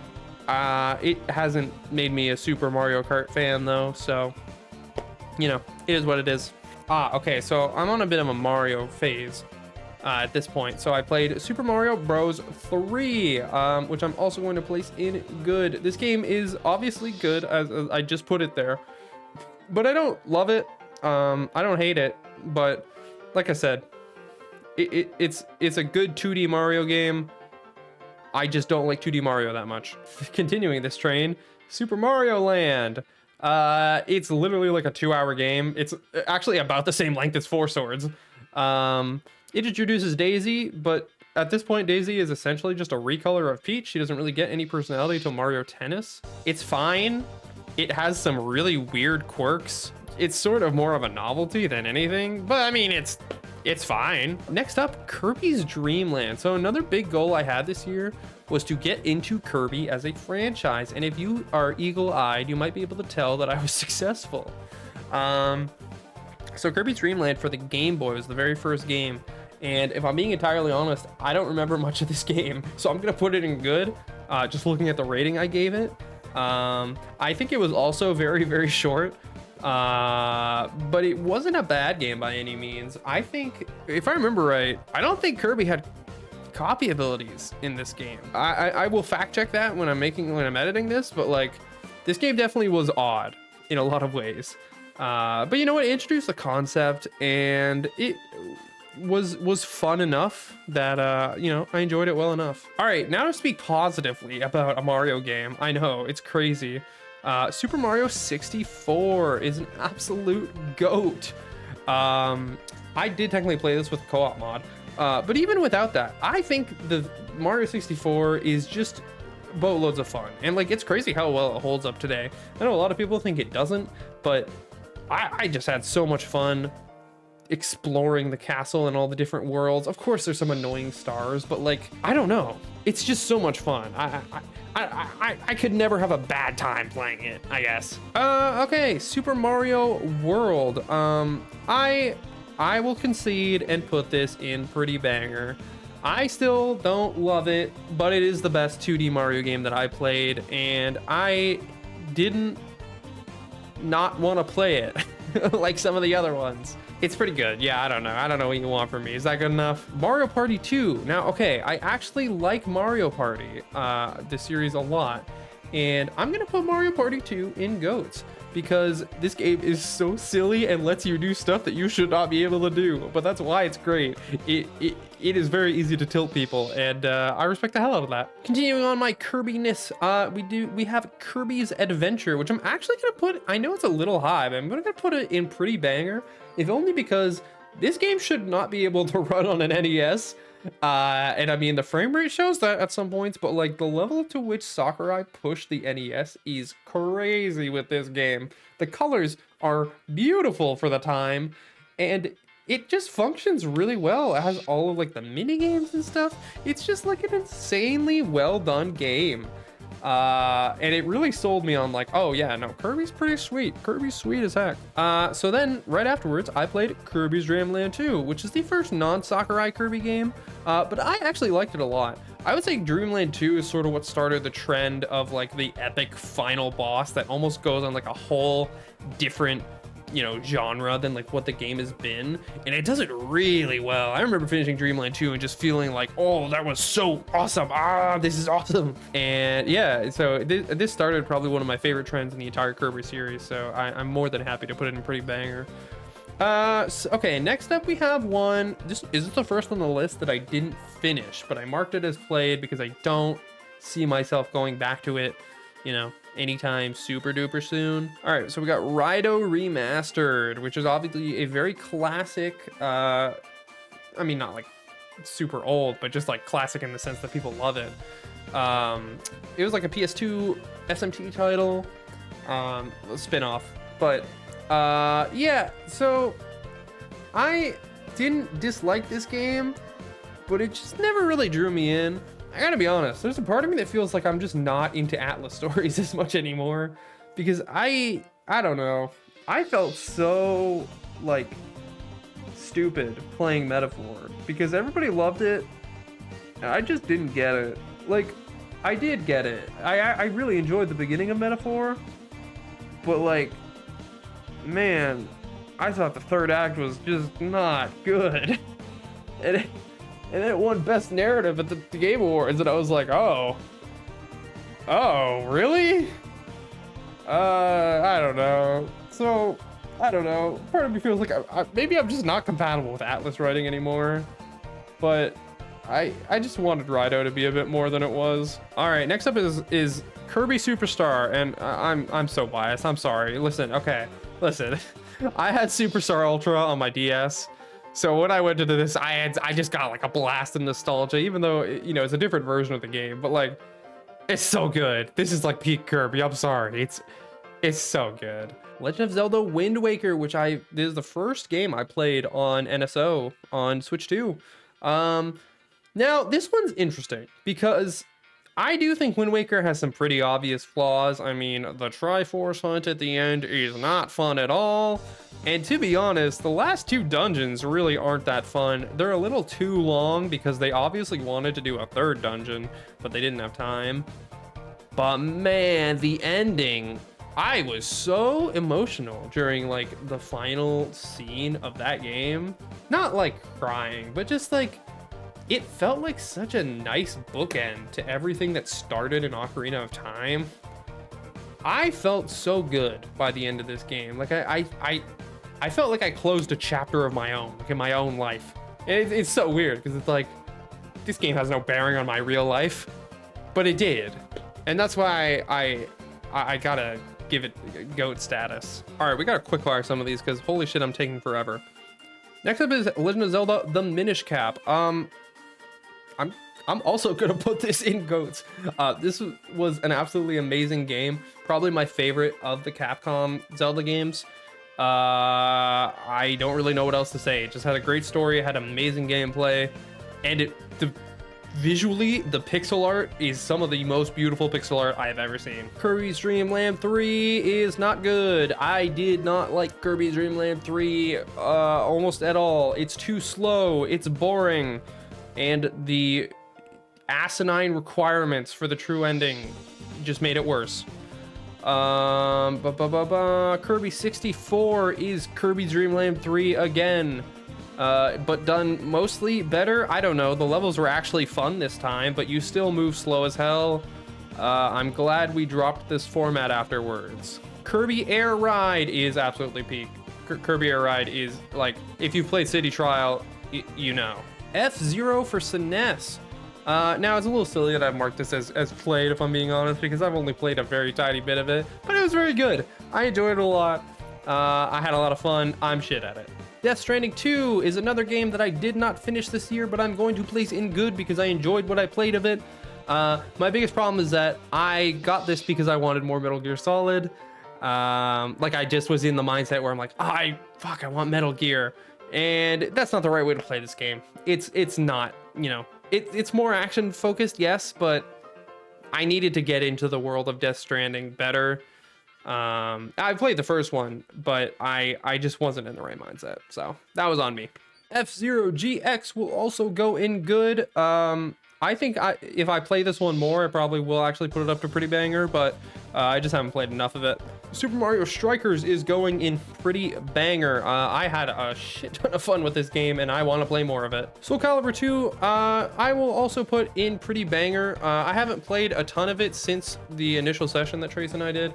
It hasn't made me a Super Mario Kart fan though, so you know, it is what it is. Okay, so I'm on a bit of a Mario phase at this point. So I played Super Mario Bros. 3, which I'm also going to place in good. This game is obviously good, as I just put it there, but I don't love it. I don't hate it, but like I said, it's a good 2D Mario game. I just don't like 2D Mario that much. Continuing this train, Super Mario Land. It's literally like a 2-hour game. It's actually about the same length as Four Swords. It introduces Daisy, but at this point, Daisy is essentially just a recolor of Peach. She doesn't really get any personality till Mario Tennis. It's fine. It has some really weird quirks. It's sort of more of a novelty than anything, but I mean, it's fine. Next up, Kirby's Dream Land. So another big goal I had this year was to get into Kirby as a franchise. And if you are eagle-eyed, you might be able to tell that I was successful. So Kirby's Dream Land for the Game Boy was the very first game. And if I'm being entirely honest, I don't remember much of this game. So I'm gonna put it in good, just looking at the rating I gave it. I think it was also very, very short. But it wasn't a bad game by any means. I think, if I remember right, I don't think Kirby had copy abilities in this game. I will fact check that when I'm editing this, but like, this game definitely was odd in a lot of ways. But you know what? It introduced the concept, and it was fun enough that you know, I enjoyed it well enough. All right, now to speak positively about a Mario game. I know it's crazy. Super Mario 64 is an absolute goat. I did technically play this with a co-op mod, but even without that, I think the Mario 64 is just boatloads of fun. And like, it's crazy how well it holds up today. I know a lot of people think it doesn't, but I just had so much fun exploring the castle and all the different worlds. Of course there's some annoying stars, but like, I don't know, it's just so much fun. I could never have a bad time playing it, I guess. Okay, Super Mario World. I will concede and put this in pretty banger. I still don't love it, but it is the best 2D Mario game that I played, and I didn't not want to play it like some of the other ones. It's pretty good. Yeah, I don't know what you want from me. Is that good enough? Mario Party 2. Now, okay, I actually like Mario Party, the series, a lot. And I'm gonna put Mario Party 2 in GOATs because this game is so silly and lets you do stuff that you should not be able to do. But that's why it's great. It is very easy to tilt people, and I respect the hell out of that. Continuing on my Kirby-ness, we have Kirby's Adventure, which I'm actually gonna put, I know it's a little high, but I'm gonna put it in pretty banger, if only because this game should not be able to run on an NES. And I mean, the frame rate shows that at some points, but like, the level to which Sakurai pushed the NES is crazy with this game. The colors are beautiful for the time, and it just functions really well. It has all of like the mini games and stuff. It's just like an insanely well done game. And it really sold me on like, oh yeah, no, Kirby's pretty sweet. Kirby's sweet as heck. So then right afterwards, I played Kirby's Dream Land 2, which is the first non-Sakurai Kirby game. But I actually liked it a lot. I would say Dreamland 2 is sort of what started the trend of like the epic final boss that almost goes on like a whole different, you know, genre than like what the game has been, and it does it really well. I remember finishing Dreamland 2 and just feeling like, oh, that was so awesome. This is awesome. And yeah, so this started probably one of my favorite trends in the entire Kirby series, so I'm more than happy to put it in pretty banger. Okay, next up we have one. This is the first on the list that I didn't finish, but I marked it as played because I don't see myself going back to it, you know, anytime super duper soon. All right, so we got Rido Remastered, which is obviously a very classic, I mean, not like super old, but just like classic in the sense that people love it. It was like a PS2 SMT title, a spin-off, but yeah, so I didn't dislike this game, but it just never really drew me in. I gotta be honest, there's a part of me that feels like I'm just not into Atlas stories as much anymore, because I don't know. I felt so like stupid playing Metaphor because everybody loved it and I just didn't get it. Like, I did get it. I really enjoyed the beginning of Metaphor, but like, man, I thought the third act was just not good. And it won Best Narrative at the Game Awards, and I was like, oh, really? I don't know. So, I don't know. Part of me feels like maybe I'm just not compatible with Atlas writing anymore. But I just wanted Rido to be a bit more than it was. All right, next up is Kirby Superstar, and I'm so biased. I'm sorry. Listen, okay, listen. I had Superstar Ultra on my DS. So when I went into this, I just got like a blast of nostalgia, even though, you know, it's a different version of the game, but like, it's so good. This is like peak Kirby. I'm sorry. It's so good. Legend of Zelda Wind Waker, which this is the first game I played on NSO on Switch 2. Now this one's interesting because I do think Wind Waker has some pretty obvious flaws. I mean, the Triforce hunt at the end is not fun at all. And to be honest, the last two dungeons really aren't that fun. They're a little too long because they obviously wanted to do a third dungeon, but they didn't have time. But man, the ending, I was so emotional during like the final scene of that game. Not like crying, but just like, it felt like such a nice bookend to everything that started in Ocarina of Time. I felt so good by the end of this game. Like I felt like I closed a chapter of my own, like in my own life. And it's so weird because it's like, this game has no bearing on my real life, but it did. And that's why I gotta give it GOAT status. All right, we gotta quick fire some of these because holy shit, I'm taking forever. Next up is Legend of Zelda: The Minish Cap. I'm also gonna put this in GOATs. This was an absolutely amazing game. Probably my favorite of the Capcom Zelda games. I don't really know what else to say. It just had a great story, it had amazing gameplay, and visually, the pixel art is some of the most beautiful pixel art I have ever seen. Kirby's Dream Land 3 is not good. I did not like Kirby's Dream Land 3 almost at all. It's too slow, it's boring, and the asinine requirements for the true ending just made it worse. Kirby 64 is Kirby's Dream Land 3 again. But done mostly better. I don't know, the levels were actually fun this time, but you still move slow as hell. I'm glad we dropped this format afterwards. Kirby Air Ride is absolutely peak. Kirby Air Ride is like, if you've played City Trial, you know. F-Zero for SNES. Now it's a little silly that I've marked this as played, if I'm being honest, because I've only played a very tiny bit of it, but it was very good. I enjoyed it a lot. I had a lot of fun. I'm shit at it. Death Stranding 2 is another game that I did not finish this year, but I'm going to place in good because I enjoyed what I played of it. My biggest problem is that I got this because I wanted more Metal Gear Solid. Like I just was in the mindset where I'm like, I want Metal Gear. And that's not the right way to play this game. It's not, you know, it's more action focused, yes, but I needed to get into the world of Death Stranding better. I played the first one, but I just wasn't in the right mindset, so that was on me. F-Zero GX will also go in good. I think if I play this one more, I probably will actually put it up to pretty banger, but I just haven't played enough of it. Super Mario Strikers is going in pretty banger. I had a shit ton of fun with this game, and I want to play more of it. Soul Calibur 2, I will also put in pretty banger. I haven't played a ton of it since the initial session that Trace and I did,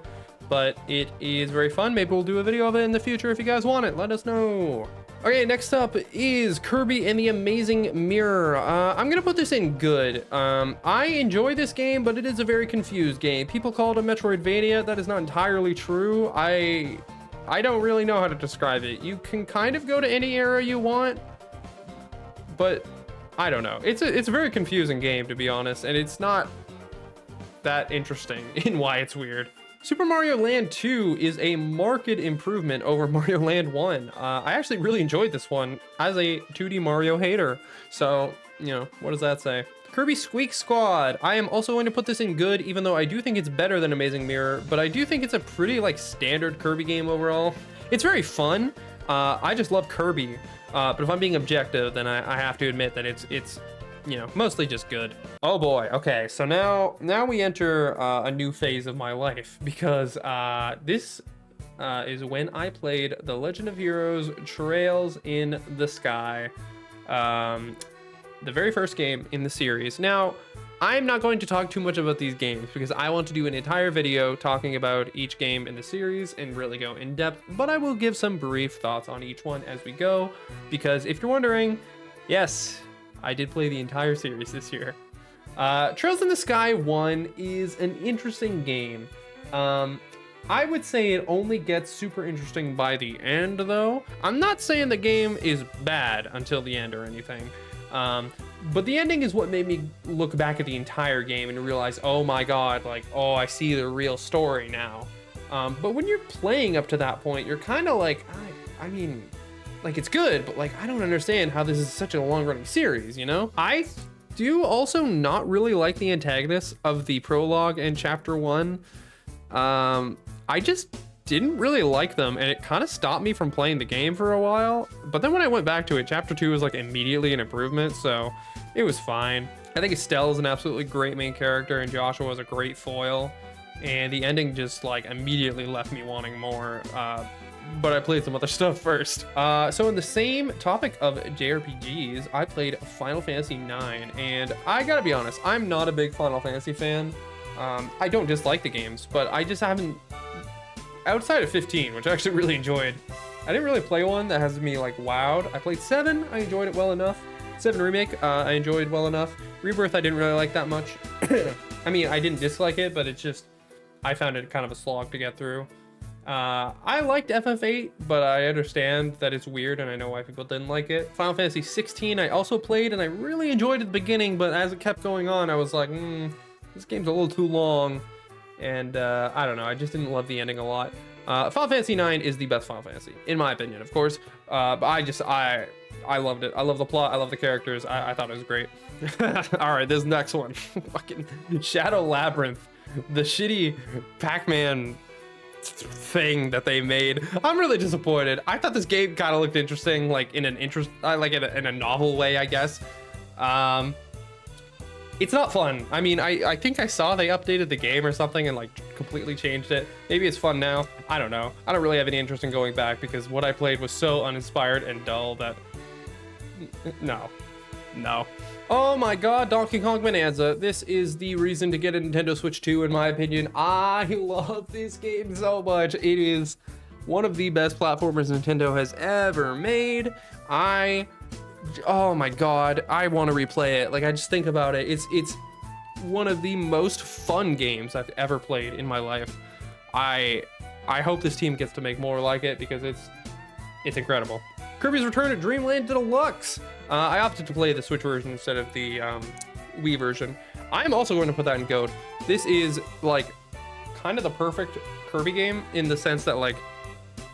but it is very fun. Maybe we'll do a video of it in the future if you guys want it. Let us know. Okay, next up is Kirby and the Amazing Mirror. I'm gonna put this in good. I enjoy this game, but it is a very confused game. People call it a Metroidvania. That is not entirely true. I don't really know how to describe it. You can kind of go to any era you want, but I don't know. It's a very confusing game, to be honest, and it's not that interesting in why it's weird. Super Mario Land 2 is a marked improvement over Mario Land 1. I actually really enjoyed this one as a 2D Mario hater. So, you know, what does that say? Kirby Squeak Squad. I am also going to put this in good, even though I do think it's better than Amazing Mirror, but I do think it's a pretty like standard Kirby game overall. It's very fun. I just love Kirby. But if I'm being objective, then I have to admit that it's you know, mostly just good. Oh boy. Okay, so now we enter a new phase of my life, because this is when I played The Legend of Heroes Trails in the Sky, the very first game in the series. Now, I'm not going to talk too much about these games because I want to do an entire video talking about each game in the series and really go in depth, but I will give some brief thoughts on each one as we go, because if you're wondering, yes, I did play the entire series this year. Trails in the Sky 1 is an interesting game. I would say it only gets super interesting by the end, though. I'm not saying the game is bad until the end or anything. But the ending is what made me look back at the entire game and realize, oh my god, like, oh, I see the real story now. But when you're playing up to that point, you're kind of like, I mean, like, it's good, but like, I don't understand how this is such a long-running series, you know? I do also not really like the antagonists of the prologue and chapter 1. I just didn't really like them, and it kind of stopped me from playing the game for a while. But then when I went back to it, chapter 2 was like immediately an improvement, so it was fine. I think Estelle is an absolutely great main character, and Joshua was a great foil, and the ending just like immediately left me wanting more. But I played some other stuff first. So in the same topic of JRPGs, I played Final Fantasy IX, and I gotta be honest, I'm not a big Final Fantasy fan. I don't dislike the games, but I just haven't, outside of 15, which I actually really enjoyed, I didn't really play one that has me like wowed. I played 7, I enjoyed it well enough. 7 Remake, I enjoyed well enough. Rebirth, I didn't really like that much. I mean, I didn't dislike it, but it's just, I found it kind of a slog to get through. I liked FF8, but I understand that it's weird, and I know why people didn't like it. Final Fantasy 16, I also played, and I really enjoyed it at the beginning, but as it kept going on, I was like, this game's a little too long. And I don't know, I just didn't love the ending a lot. Final Fantasy IX is the best Final Fantasy, in my opinion, of course. But I loved it. I love the plot, I love the characters. I thought it was great. All right, this next one. Fucking Shadow Labyrinth. The shitty Pac-Man thing that they made. I'm really disappointed. I thought this game kind of looked interesting, like in a novel way, I guess. It's not fun. I mean, I think I saw they updated the game or something and like completely changed it. Maybe it's fun now. I don't know. I don't really have any interest in going back because what I played was so uninspired and dull that no. Oh my god, Donkey Kong Bonanza. This is the reason to get a Nintendo Switch 2, in my opinion. I love this game so much. It is one of the best platformers Nintendo has ever made. Oh my god, I want to replay it. Like, I just think about it. It's one of the most fun games I've ever played in my life. I hope this team gets to make more like it because it's incredible. Kirby's Return to Dreamland Deluxe. I opted to play the Switch version instead of the Wii version. I'm also going to put that in GOAT. This is like kind of the perfect Kirby game in the sense that, like,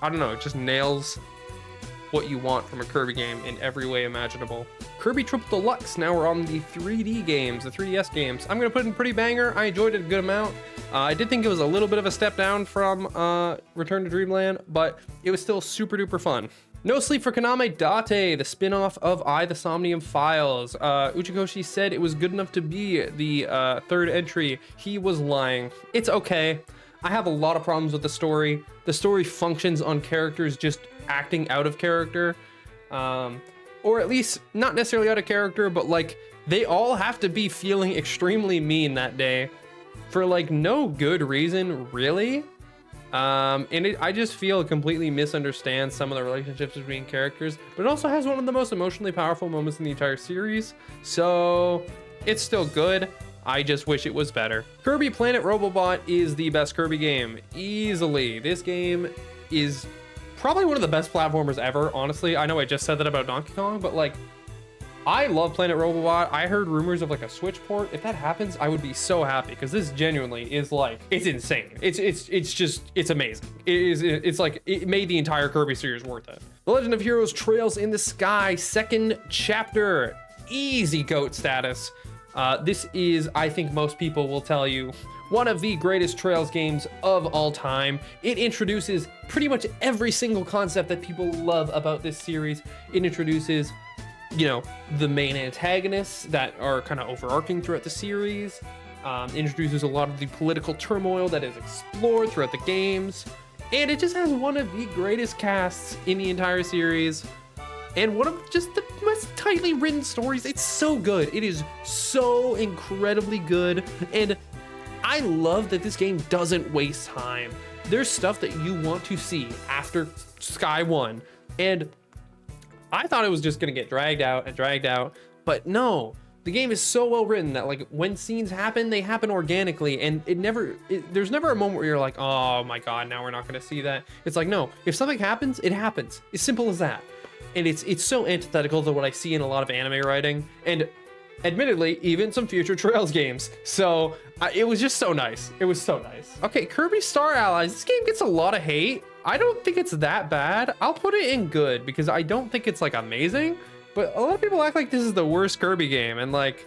I don't know, it just nails what you want from a Kirby game in every way imaginable. Kirby Triple Deluxe, now we're on the 3D games, the 3DS games. I'm gonna put in Pretty Banger. I enjoyed it a good amount. I did think it was a little bit of a step down from Return to Dreamland, but it was still super duper fun. No Sleep for Kaname Date, the spin-off of the Somnium Files. Uchikoshi said it was good enough to be the third entry. He was lying. It's okay. I have a lot of problems with the story. The story functions on characters just acting out of character. Or at least not necessarily out of character, but like they all have to be feeling extremely mean that day for like no good reason, really. I just feel it completely misunderstands some of the relationships between characters, but it also has one of the most emotionally powerful moments in the entire series. So it's still good. I just wish it was better. Kirby Planet Robobot is the best Kirby game, easily. This game is probably one of the best platformers ever, honestly. I know I just said that about Donkey Kong, but like, I love Planet Robobot. I heard rumors of like a Switch port. If that happens, I would be so happy because this genuinely is like, it's insane. It's amazing. It's like, it made the entire Kirby series worth it. The Legend of Heroes Trails in the Sky, second chapter, easy GOAT status. This is, I think most people will tell you, one of the greatest Trails games of all time. It introduces pretty much every single concept that people love about this series. It introduces, you know, the main antagonists that are kind of overarching throughout the series. Introduces a lot of the political turmoil that is explored throughout the games. And it just has one of the greatest casts in the entire series. And one of just the most tightly written stories. It's so good. It is so incredibly good. And I love that this game doesn't waste time. There's stuff that you want to see after Sky 1. And I thought it was just gonna get dragged out, but no. The game is so well written that like when scenes happen, they happen organically, and there's never a moment where you're like, oh my God, now we're not gonna see that. It's like, no, if something happens, it happens. It's simple as that. And it's so antithetical to what I see in a lot of anime writing, and admittedly, even some future Trails games. So it was just so nice. It was so nice. Okay, Kirby Star Allies. This game gets a lot of hate. I don't think it's that bad. I'll put it in good because I don't think it's like amazing, but a lot of people act like this is the worst Kirby game, and like,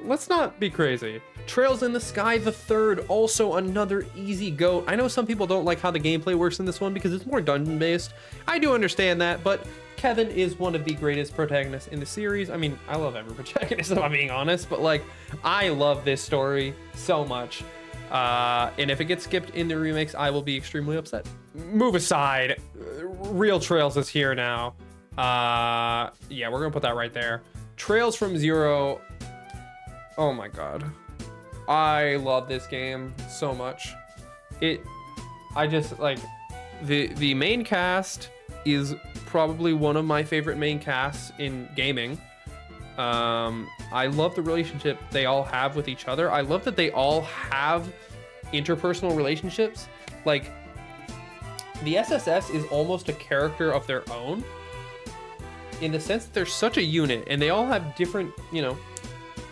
let's not be crazy. Trails in the Sky the Third, also another easy go. I know some people don't like how the gameplay works in this one because it's more dungeon based. I do understand that, but Kevin is one of the greatest protagonists in the series. I mean, I love every protagonist if I'm being honest, but like, I love this story so much. And if it gets skipped in the remakes, I will be extremely upset. Move aside, real Trails is here now. Yeah, we're gonna put that right there. Trails from Zero. Oh my God. I love this game so much. I just like, the main cast is probably one of my favorite main casts in gaming. I love the relationship they all have with each other. I love that they all have interpersonal relationships. Like, the SSS is almost a character of their own in the sense that they're such a unit and they all have different, you know,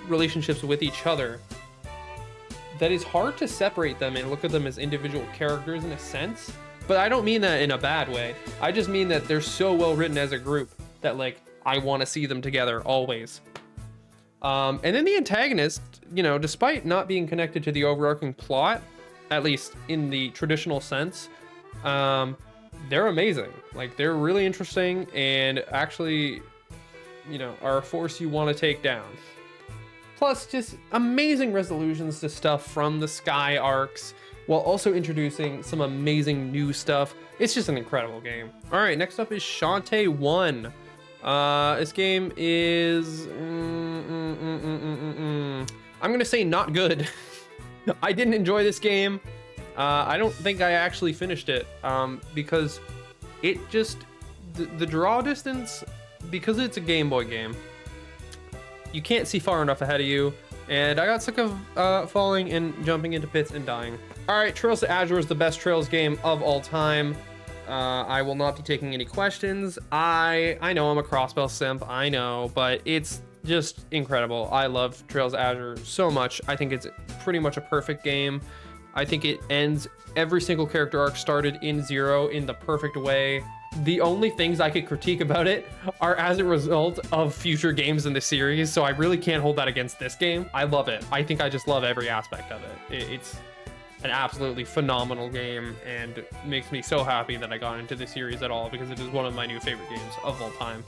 relationships with each other that is hard to separate them and look at them as individual characters in a sense. But I don't mean that in a bad way. I just mean that they're so well written as a group that like I want to see them together always. And then the antagonist, you know, despite not being connected to the overarching plot, at least in the traditional sense, they're amazing. Like, they're really interesting and actually, you know, are a force you want to take down. Plus, just amazing resolutions to stuff from the Sky arcs, while also introducing some amazing new stuff. It's just an incredible game. All right, next up is Shantae 1. This game is... I'm gonna say not good. I didn't enjoy this game. I don't think I actually finished it because it just... The draw distance, because it's a Game Boy game, you can't see far enough ahead of you, and I got sick of falling and jumping into pits and dying. All right, Trails to Azure is the best Trails game of all time. I will not be taking any questions. I know I'm a crossbell simp, I know, but it's just incredible. I love Trails to Azure so much. I think it's pretty much a perfect game. I think it ends every single character arc started in Zero in the perfect way. The only things I could critique about it are as a result of future games in the series, so I really can't hold that against this game. I love it. I think I just love every aspect of it. It's an absolutely phenomenal game and makes me so happy that I got into the series at all because it is one of my new favorite games of all time.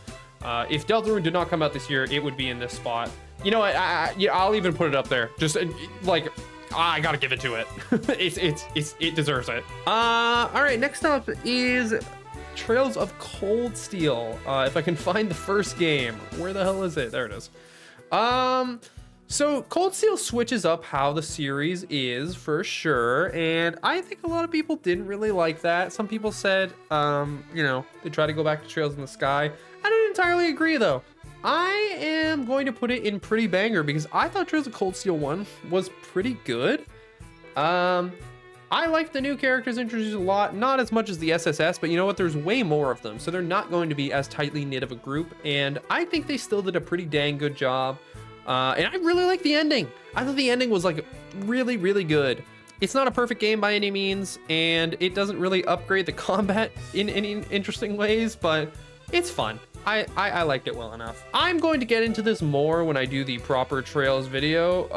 If Deltarune did not come out this year, it would be in this spot. You know what? Yeah, I'll even put it up there. Just like, I gotta give it to it. It deserves it. All right, next up is Trails of Cold Steel. If I can find the first game. Where the hell is it? There it is. So Cold Steel switches up how the series is for sure, and I think a lot of people didn't really like that. Some people said, you know, they try to go back to Trails in the Sky. I don't entirely agree though. I am going to put it in pretty banger because I thought Trails of Cold Steel 1 was pretty good. I like the new characters introduced a lot, not as much as the SSS, but you know what? There's way more of them, so they're not going to be as tightly knit of a group, and I think they still did a pretty dang good job. And I really like the ending. I thought the ending was like really, really good. It's not a perfect game by any means, and it doesn't really upgrade the combat in any interesting ways, but it's fun. I liked it well enough. I'm going to get into this more when I do the proper Trails video,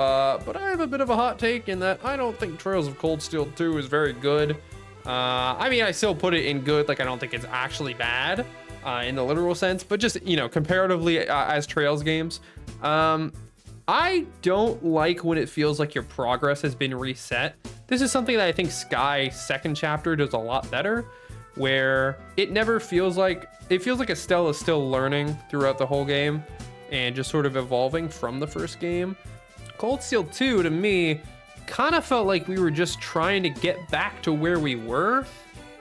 but I have a bit of a hot take in that I don't think Trails of Cold Steel 2 is very good. I mean, I still put it in good, like I don't think it's actually bad in the literal sense, but just, you know, comparatively as Trails games. I don't like when it feels like your progress has been reset. This is something that I think Sky's second chapter does a lot better, where it never feels like, it feels like Estelle is still learning throughout the whole game and just sort of evolving from the first game. Cold Steel 2 to me kind of felt like we were just trying to get back to where we were,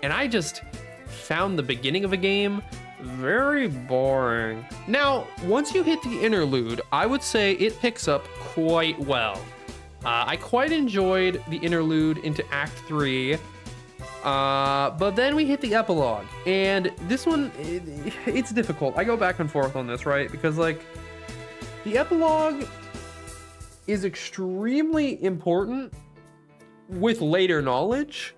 and I just found the beginning of a game very boring. Now, once you hit the interlude, I would say it picks up quite well. I quite enjoyed the interlude into Act 3, but then we hit the epilogue, and this one, it's difficult. I go back and forth on this, right? Because, like, the epilogue is extremely important with later knowledge,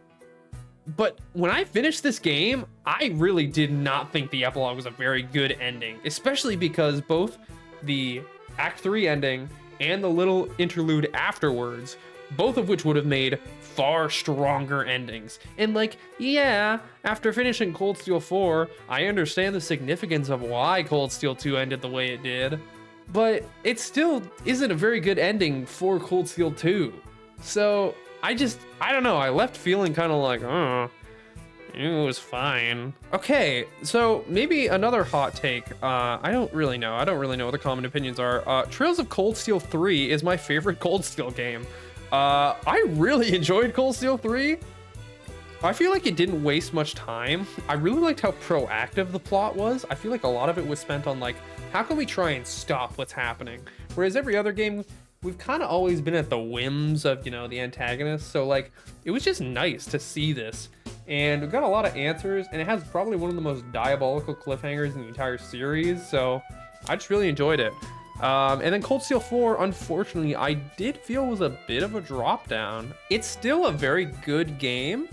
but when I finished this game, I really did not think the epilogue was a very good ending, especially because both the Act 3 ending and the little interlude afterwards, both of which would have made far stronger endings. And like, yeah, after finishing Cold Steel 4, I understand the significance of why Cold Steel 2 ended the way it did, but it still isn't a very good ending for Cold Steel 2. So I don't know, I left feeling kind of like, oh, it was fine. Okay, so maybe another hot take. I don't really know what the common opinions are. Trails of Cold Steel 3 is my favorite Cold Steel game. I really enjoyed Cold Steel 3. I feel like it didn't waste much time. I really liked how proactive the plot was. I feel like a lot of it was spent on like, how can we try and stop what's happening? Whereas every other game, we've kind of always been at the whims of, you know, the antagonist. So like, it was just nice to see this. And we got a lot of answers, and it has probably one of the most diabolical cliffhangers in the entire series. So I just really enjoyed it. And then Cold Steel 4, unfortunately, I did feel was a bit of a drop down. It's still a very good game,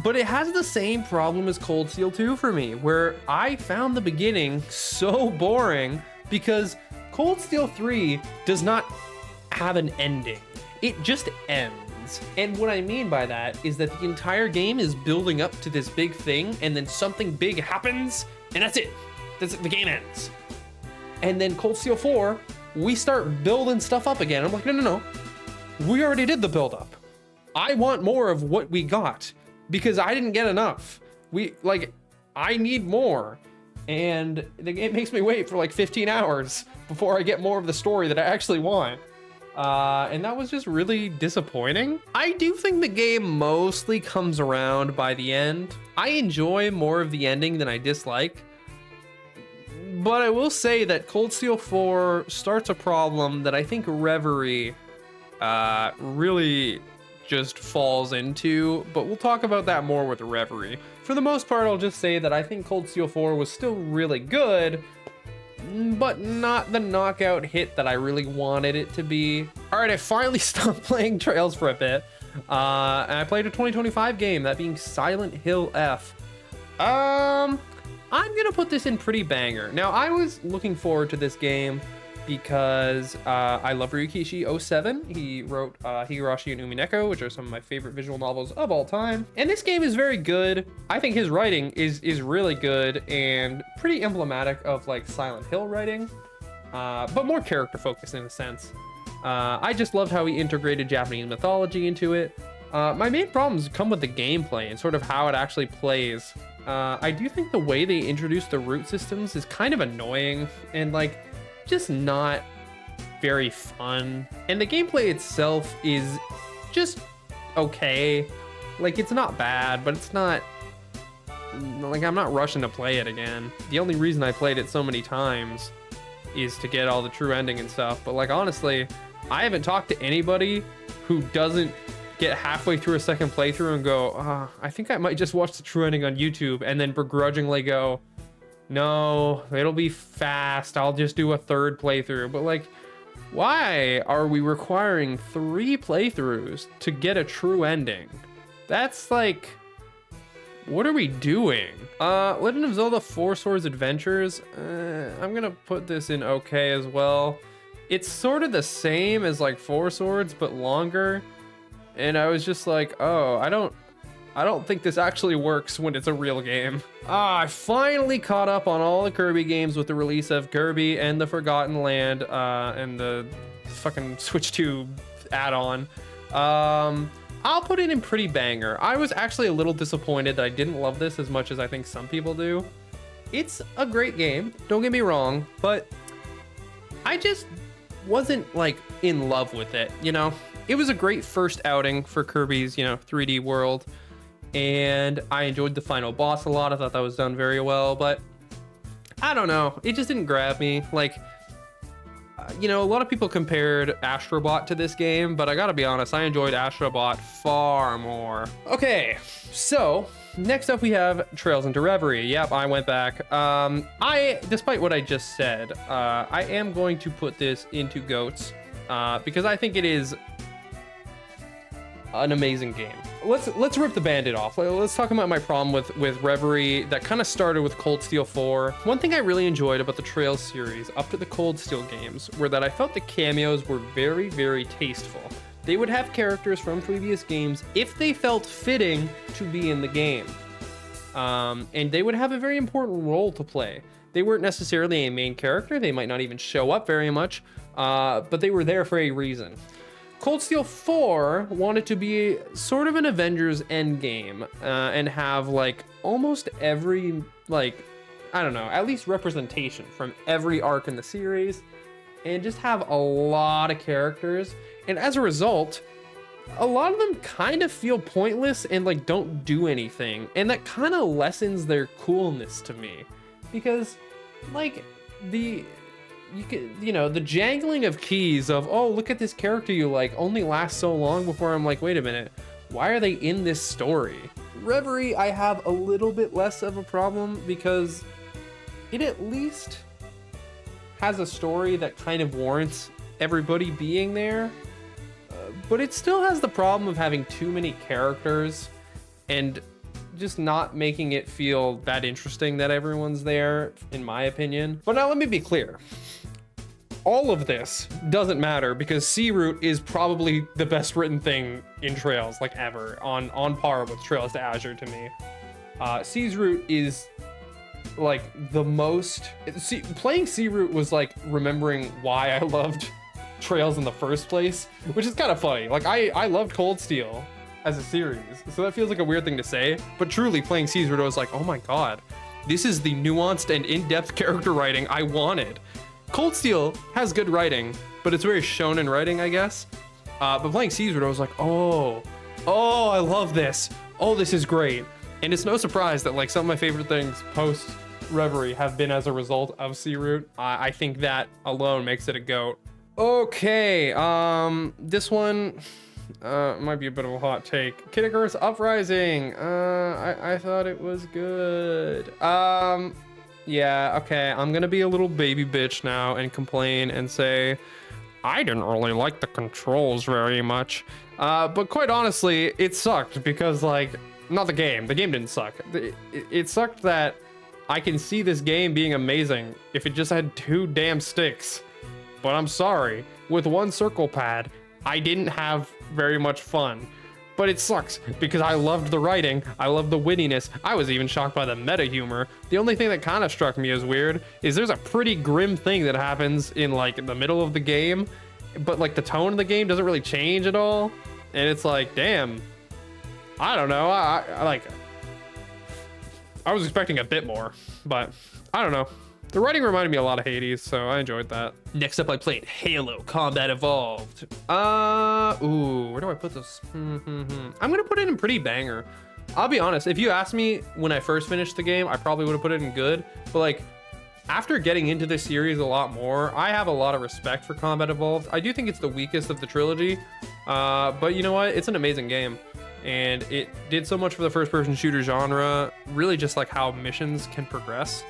but it has the same problem as Cold Steel 2 for me, where I found the beginning so boring because Cold Steel 3 does not have an ending. It just ends. And what I mean by that is that the entire game is building up to this big thing, and then something big happens, and that's it. The game ends. And then Cold Steel 4, we start building stuff up again. I'm like, no. We already did the build up. I want more of what we got because I didn't get enough. I need more. And the game makes me wait for like 15 hours before I get more of the story that I actually want. And that was just really disappointing. I do think the game mostly comes around by the end. I enjoy more of the ending than I dislike. But I will say that Cold Steel 4 starts a problem that I think Reverie really just falls into, but we'll talk about that more with Reverie. For the most part, I'll just say that I think Cold Steel 4 was still really good, but not the knockout hit that I really wanted it to be. All right, I finally stopped playing Trails for a bit, and I played a 2025 game, that being Silent Hill F. I'm gonna put this in pretty banger. Now, I was looking forward to this game because I love Ryukishi 07. He wrote Higurashi and Umineko, which are some of my favorite visual novels of all time. And this game is very good. I think his writing is really good and pretty emblematic of like Silent Hill writing, but more character focused in a sense. I just loved how he integrated Japanese mythology into it. My main problems come with the gameplay and sort of how it actually plays. I do think the way they introduce the root systems is kind of annoying and like just not very fun. And the gameplay itself is just okay. Like, it's not bad, but it's not like, I'm not rushing to play it again. The only reason I played it so many times is to get all the true ending and stuff. But like, honestly, I haven't talked to anybody who doesn't get halfway through a second playthrough and go, I think I might just watch the true ending on YouTube, and then begrudgingly go, no, it'll be fast, I'll just do a third playthrough. But like, why are we requiring 3 playthroughs to get a true ending? That's like, What are we doing? Legend of Zelda Four Swords Adventures. I'm gonna put this in okay as well. It's sort of the same as like Four Swords, but longer. And I was just like, oh, I don't think this actually works when it's a real game. I finally caught up on all the Kirby games with the release of Kirby and the Forgotten Land, and the fucking Switch 2 add-on. I'll put it in pretty banger. I was actually a little disappointed that I didn't love this as much as I think some people do. It's a great game, don't get me wrong, but I just wasn't like in love with it, you know? It was a great first outing for Kirby's, 3D world, and I enjoyed the final boss a lot. I thought that was done very well, but I don't know. It just didn't grab me. Like, a lot of people compared Astrobot to this game, but I gotta be honest, I enjoyed Astrobot far more. Okay, so next up we have Trails into Reverie. Yep, I went back. Despite what I just said, I am going to put this into GOATs, because I think it is an amazing game. Let's rip the Band-Aid off. Let's talk about my problem with Reverie that kind of started with Cold Steel 4. One thing I really enjoyed about the Trails series up to the Cold Steel games were that I felt the cameos were very, very tasteful. They would have characters from previous games if they felt fitting to be in the game. And they would have a very important role to play. They weren't necessarily a main character. They might not even show up very much, but they were there for a reason. Cold Steel 4 wanted to be sort of an Avengers Endgame, and have like almost every, at least representation from every arc in the series, and just have a lot of characters. And as a result, a lot of them kind of feel pointless and like don't do anything. And that kind of lessens their coolness to me, because like the jangling of keys of, oh, look at this character you like, only lasts so long before I'm like, wait a minute, why are they in this story? Reverie, I have a little bit less of a problem because it at least has a story that kind of warrants everybody being there, but it still has the problem of having too many characters and just not making it feel that interesting that everyone's there, in my opinion. But now let me be clear. All of this doesn't matter because Sea Route is probably the best written thing in Trails, like ever, on par with Trails to Azure to me. Sea Route is like the most... playing Sea Route was like remembering why I loved Trails in the first place, which is kind of funny. Like I loved Cold Steel as a series, so that feels like a weird thing to say, but truly playing Sea Route, I was like, oh my god, this is the nuanced and in-depth character writing I wanted. Cold Steel has good writing, but it's very shonen writing, I guess. But playing Sea Route, I was like, oh, I love this. Oh, this is great. And it's no surprise that like some of my favorite things post Reverie have been as a result of Sea Route. I think that alone makes it a GOAT. Okay, this one might be a bit of a hot take. Kid Icarus Uprising. I thought it was good. Yeah, okay, I'm gonna be a little baby bitch now and complain and say I didn't really like the controls very much. But quite honestly, it sucked because, like, not the game didn't suck. It sucked that I can see this game being amazing if it just had 2 damn sticks. But I'm sorry, with 1 circle pad, I didn't have very much fun. But it sucks because I loved the writing, I loved the wittiness, I was even shocked by the meta humor. The only thing that kind of struck me as weird is there's a pretty grim thing that happens in like the middle of the game, but like the tone of the game doesn't really change at all. And it's like, damn, I don't know, I was expecting a bit more, but I don't know. The writing reminded me a lot of Hades, so I enjoyed that. Next up, I played Halo Combat Evolved. Ooh, where do I put this? I'm gonna put it in pretty banger. I'll be honest, if you asked me when I first finished the game, I probably would have put it in good. But like, after getting into this series a lot more, I have a lot of respect for Combat Evolved. I do think it's the weakest of the trilogy, but you know what? It's an amazing game. And it did so much for the first-person shooter genre, really just like how missions can progress.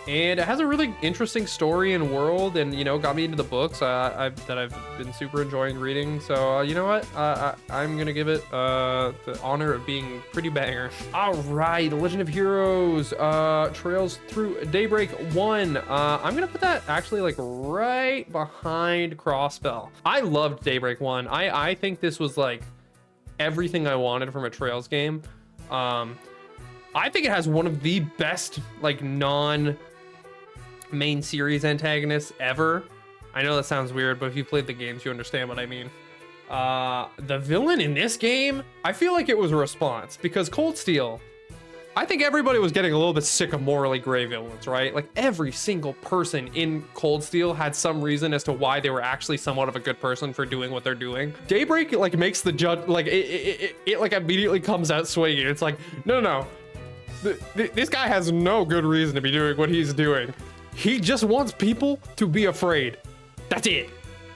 and it has a really interesting story and world, and you know, got me into the books that I've been super enjoying reading. So you know what, I'm gonna give it the honor of being pretty banger. All right, The Legend of Heroes Trails Through Daybreak 1. I'm gonna put that actually like right behind Crossbell. I loved Daybreak 1. I think this was like everything I wanted from a Trails game. I think it has one of the best like main series antagonists ever. I know that sounds weird, but if you played the games, you understand what I mean. The villain in this game, I feel like it was a response, because Cold Steel, I think everybody was getting a little bit sick of morally gray villains, right? Like every single person in Cold Steel had some reason as to why they were actually somewhat of a good person for doing what they're doing. Daybreak like makes the judge like it like immediately comes out swinging. It's like, no. This guy has no good reason to be doing what he's doing. He just wants people to be afraid. That's it.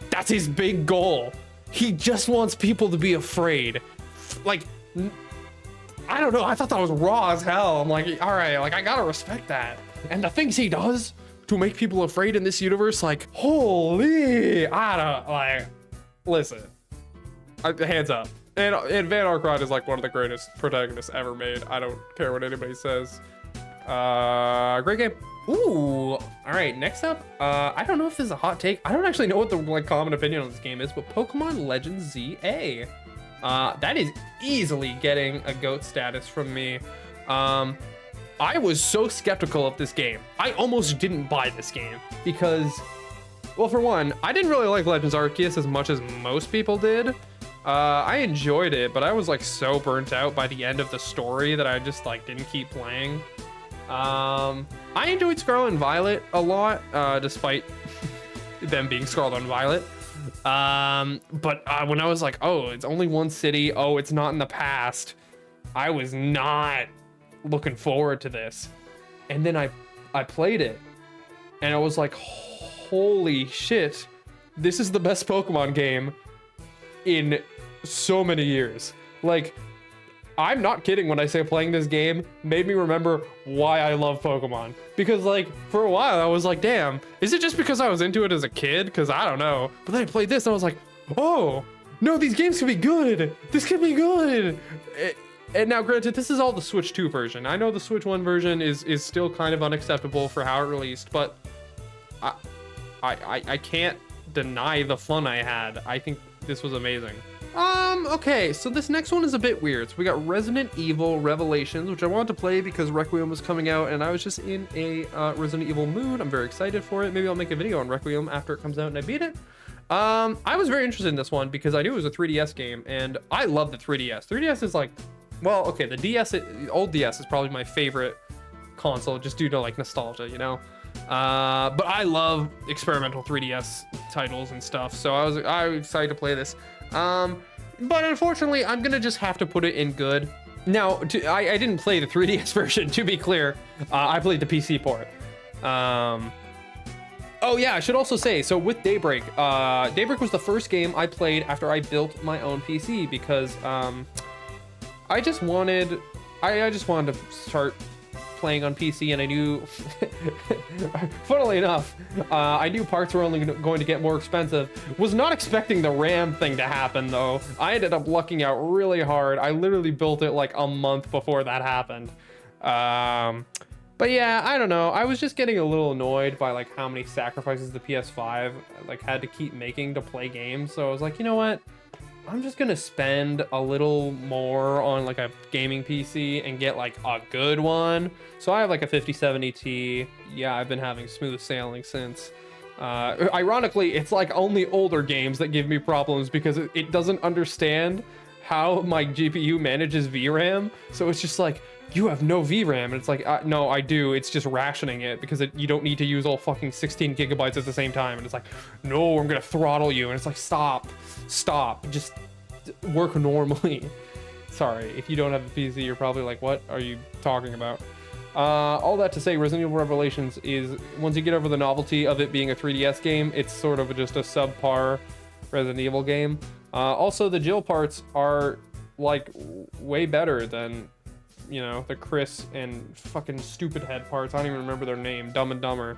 That's his big goal. He just wants people to be afraid. Like, I don't know. I thought that was raw as hell. I'm like, all right, like I gotta respect that. And the things he does to make people afraid in this universe, like, holy, I don't like. Listen, hands up. And Van Arkrod is like one of the greatest protagonists ever made. I don't care what anybody says. Great game. Ooh, all right, next up, I don't know if this is a hot take. I don't actually know what the like common opinion on this game is, but Pokemon Legends ZA. That is easily getting a GOAT status from me. I was so skeptical of this game. I almost didn't buy this game because, well, for one, I didn't really like Legends Arceus as much as most people did. I enjoyed it, but I was like so burnt out by the end of the story that I just like didn't keep playing. I enjoyed Scarlet and Violet a lot, despite them being Scarlet and Violet. But when I was like, oh, it's only one city, oh, it's not in the past, I was not looking forward to this. And then I played it, and I was like, holy shit, this is the best Pokemon game in so many years. Like, I'm not kidding when I say playing this game made me remember why I love Pokemon. Because like, for a while I was like, damn, is it just because I was into it as a kid? Because I don't know. But then I played this and I was like, oh, no, these games can be good. This can be good. And now granted, this is all the Switch 2 version. I know the Switch 1 version is still kind of unacceptable for how it released, but I can't deny the fun I had. I think this was amazing. Okay, so this next one is a bit weird. So we got Resident Evil Revelations, which I wanted to play because Requiem was coming out, and I was just in a Resident Evil mood. I'm very excited for it. Maybe I'll make a video on Requiem after it comes out and I beat it. I was very interested in this one because I knew it was a 3DS game, and I love the 3DS. 3DS is like, well, okay, the DS, old DS is probably my favorite console, just due to like nostalgia, you know? But I love experimental 3DS titles and stuff, so I was excited to play this. But unfortunately, I'm gonna just have to put it in good. Now, I didn't play the 3DS version, to be clear. I played the PC port. Oh yeah, I should also say, so with Daybreak, Daybreak was the first game I played after I built my own PC because I just wanted to start playing on PC, and I knew, funnily enough, I knew parts were only going to get more expensive. Was not expecting the RAM thing to happen though. I ended up lucking out really hard. I literally built it like a month before that happened. But yeah, I don't know. I was just getting a little annoyed by like how many sacrifices the PS5 like had to keep making to play games. So I was like, you know what? I'm just gonna spend a little more on like a gaming PC and get like a good one. So I have like a 5070 Ti. Yeah, I've been having smooth sailing since. Ironically, it's like only older games that give me problems because it doesn't understand how my GPU manages VRAM. So it's just like, you have no VRAM, and it's like, no, I do. It's just rationing it because you don't need to use all fucking 16 gigabytes at the same time. And it's like, no, I'm gonna throttle you. And it's like, stop, just work normally. Sorry, if you don't have a PC, you're probably like, what are you talking about? All that to say, Resident Evil Revelations is, once you get over the novelty of it being a 3DS game, it's sort of just a subpar Resident Evil game. Also, the Jill parts are like way better than you know, the Chris and fucking stupid head parts. I don't even remember their name. Dumb and Dumber.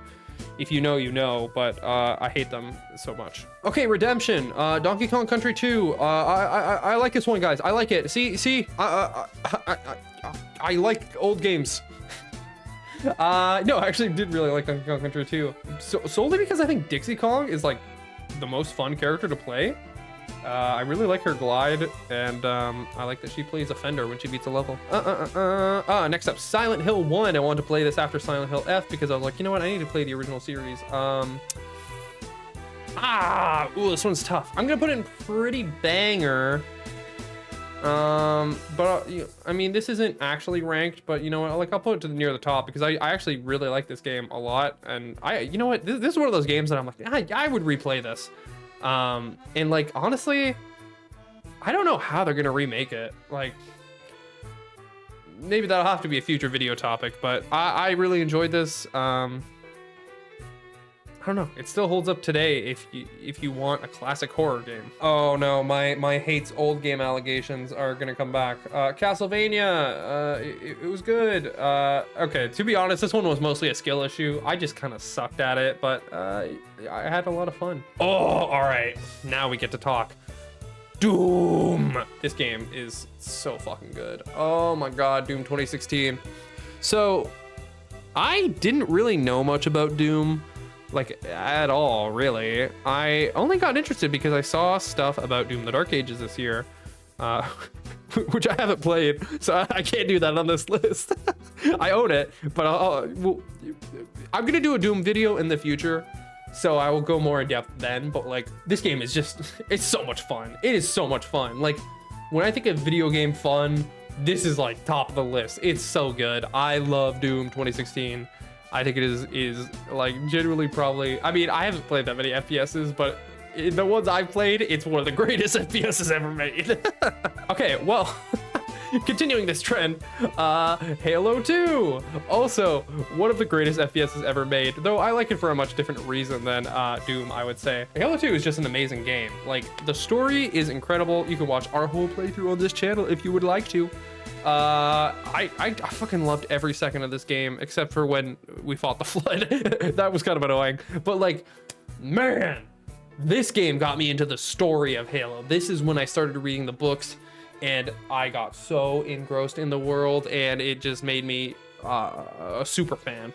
If you know, you know, but I hate them so much. Okay, Redemption, Donkey Kong Country 2. I like this one, guys. I like it. See, I like old games. No, I actually did really like Donkey Kong Country 2. Solely because I think Dixie Kong is like the most fun character to play. I really like her glide, and I like that she plays a fender when she beats a level. Next up, Silent Hill 1. I wanted to play this after Silent Hill F because I was like, you know what, I need to play the original series. Ooh, this one's tough. I'm gonna put it in pretty banger. I mean, this isn't actually ranked, but you know what, like, I'll put it to near the top because I actually really like this game a lot, and you know what, this is one of those games that I'm like, I would replay this. And like, honestly, I don't know how they're gonna remake it. Like, maybe that'll have to be a future video topic, but I really enjoyed this. I don't know, it still holds up today if you want a classic horror game. Oh no, my hates old game allegations are gonna come back. Castlevania, it was good. Okay, to be honest, this one was mostly a skill issue. I just kind of sucked at it, but I had a lot of fun. Oh, all right, now we get to talk. Doom. This game is so fucking good. Oh my god, Doom 2016. So I didn't really know much about Doom, like, at all, really. I only got interested because I saw stuff about Doom the Dark Ages this year, which I haven't played, so I can't do that on this list. I own it, but I'm gonna do a Doom video in the future, so I will go more in depth then. But like, this game is just, it's so much fun. It is so much fun. Like, when I think of video game fun, this is like top of the list. It's so good. I love Doom 2016. I think it is like genuinely probably, I mean, I haven't played that many FPSs, but in the ones I've played, it's one of the greatest FPSs ever made. Okay, well, continuing this trend, Halo 2, also one of the greatest FPSs ever made, though I like it for a much different reason than Doom, I would say. Halo 2 is just an amazing game. Like, the story is incredible. You can watch our whole playthrough on this channel if you would like to. I fucking loved every second of this game except for when we fought the flood. That was kind of annoying, but like, man, this game got me into the story of Halo. This is when I started reading the books and I got so engrossed in the world, and it just made me a super fan.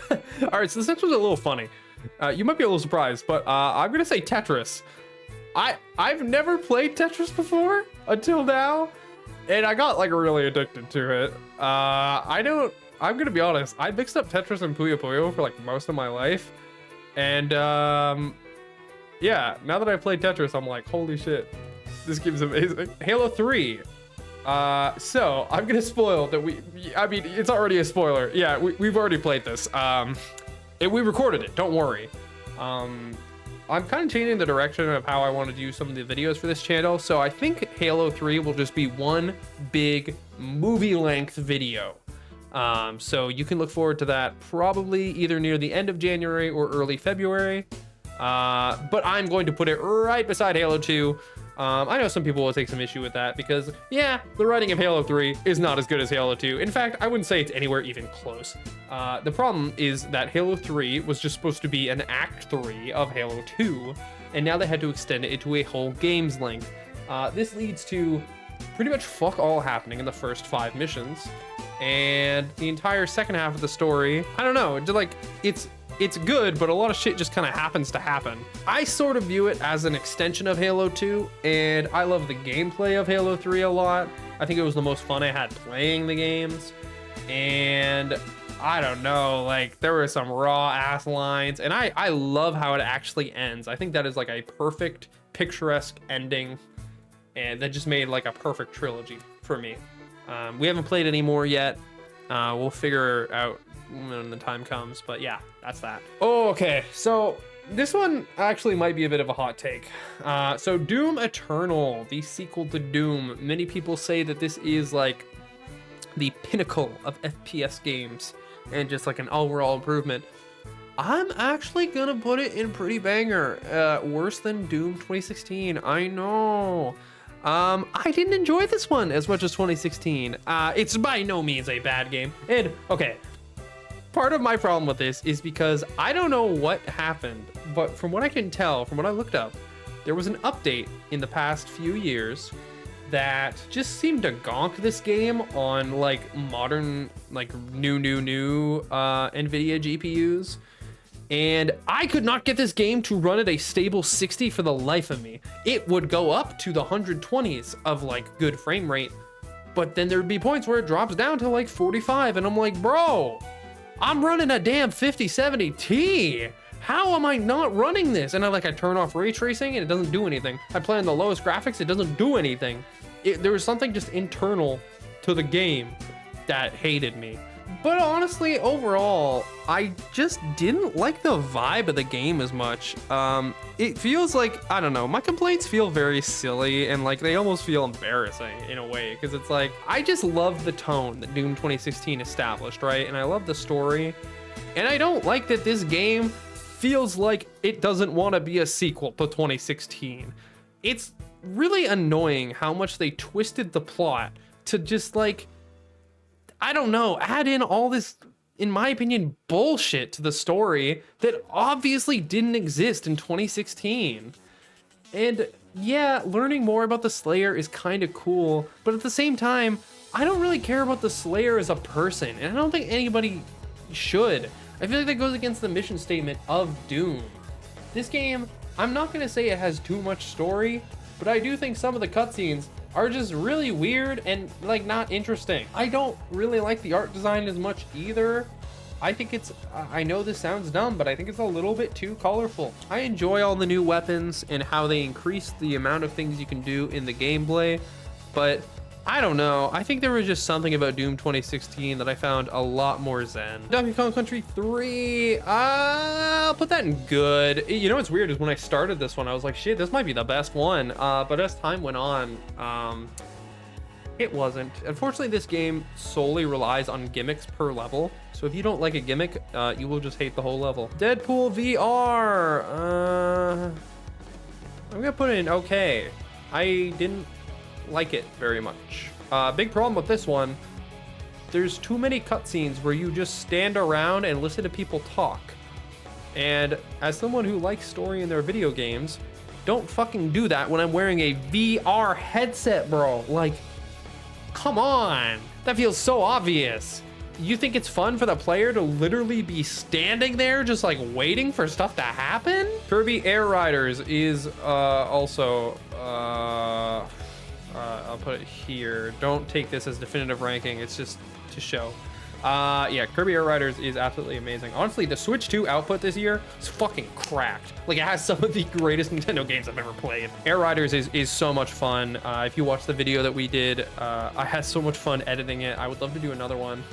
All right, so this next one's a little funny. You might be a little surprised, but I'm gonna say Tetris. I've never played Tetris before until now, and I got like really addicted to it. I'm gonna be honest, I mixed up Tetris and Puyo Puyo for like most of my life, and yeah, now that I played Tetris, I'm like, holy shit, this game's amazing. Halo 3. So I'm gonna spoil that I mean, it's already a spoiler. Yeah, we've already played this. We recorded it, don't worry. I'm kind of changing the direction of how I want to do some of the videos for this channel. So I think Halo 3 will just be one big movie length video. So you can look forward to that probably either near the end of January or early February. But I'm going to put it right beside Halo 2. I know some people will take some issue with that because, yeah, the writing of Halo 3 is not as good as Halo 2. In fact, I wouldn't say it's anywhere even close. The problem is that Halo 3 was just supposed to be an Act 3 of Halo 2, and now they had to extend it into a whole game's length. This leads to pretty much fuck all happening in the first 5 missions, and the entire second half of the story, I don't know, like, it's good, but a lot of shit just kind of happens to happen. I sort of view it as an extension of Halo 2, and I love the gameplay of Halo 3 a lot. I think it was the most fun I had playing the games, and I don't know, like, there were some raw ass lines, and I love how it actually ends. I think that is like a perfect, picturesque ending, and that just made like a perfect trilogy for me. We haven't played any more yet. We'll figure out when the time comes, but yeah, that's that. Oh, okay, so this one actually might be a bit of a hot take. So Doom Eternal, the sequel to Doom, many people say that this is like the pinnacle of FPS games and just like an overall improvement. I'm actually gonna put it in pretty banger. Worse than Doom 2016, I know. I didn't enjoy this one as much as 2016. It's by no means a bad game. And okay, part of my problem with this is because I don't know what happened, but from what I can tell, from what I looked up, there was an update in the past few years that just seemed to gonk this game on like modern, like new NVIDIA GPUs. And I could not get this game to run at a stable 60 for the life of me. It would go up to the 120s of like good frame rate, but then there'd be points where it drops down to like 45 and I'm like, bro, I'm running a damn 5070 Ti. How am I not running this? And I turn off ray tracing and it doesn't do anything. I play on the lowest graphics, it doesn't do anything. There was something just internal to the game that hated me. But honestly, overall, I just didn't like the vibe of the game as much. It feels like, I don't know, my complaints feel very silly and like they almost feel embarrassing in a way, because it's like, I just love the tone that Doom 2016 established, right? And I love the story. And I don't like that this game feels like it doesn't want to be a sequel to 2016. It's really annoying how much they twisted the plot to just like, I don't know, add in all this, in my opinion, bullshit to the story that obviously didn't exist in 2016. And yeah, learning more about the Slayer is kind of cool, but at the same time, I don't really care about the Slayer as a person, and I don't think anybody should. I feel like that goes against the mission statement of Doom. This game, I'm not gonna say it has too much story, but I do think some of the cutscenes are just really weird and like not interesting. I don't really like the art design as much either. I think it's, I know this sounds dumb, but I think it's a little bit too colorful. I enjoy all the new weapons and how they increase the amount of things you can do in the gameplay, but I don't know. I think there was just something about Doom 2016 that I found a lot more zen. Donkey Kong Country 3, I'll put that in good. You know what's weird is when I started this one, I was like, shit, this might be the best one. But as time went on, it wasn't. Unfortunately, this game solely relies on gimmicks per level. So if you don't like a gimmick, you will just hate the whole level. Deadpool VR, I'm gonna put it in okay. I didn't like it very much. Big problem with this one, there's too many cutscenes where you just stand around and listen to people talk. And as someone who likes story in their video games, don't fucking do that when I'm wearing a VR headset, bro. Like, come on, that feels so obvious. You think it's fun for the player to literally be standing there just like waiting for stuff to happen? Kirby Air Riders is also I'll put it here. Don't take this as definitive ranking. It's just to show. Yeah, Kirby Air Riders is absolutely amazing. Honestly, the Switch 2 output this year is fucking cracked. Like, it has some of the greatest Nintendo games I've ever played. Air Riders is so much fun. If you watch the video that we did, I had so much fun editing it. I would love to do another one.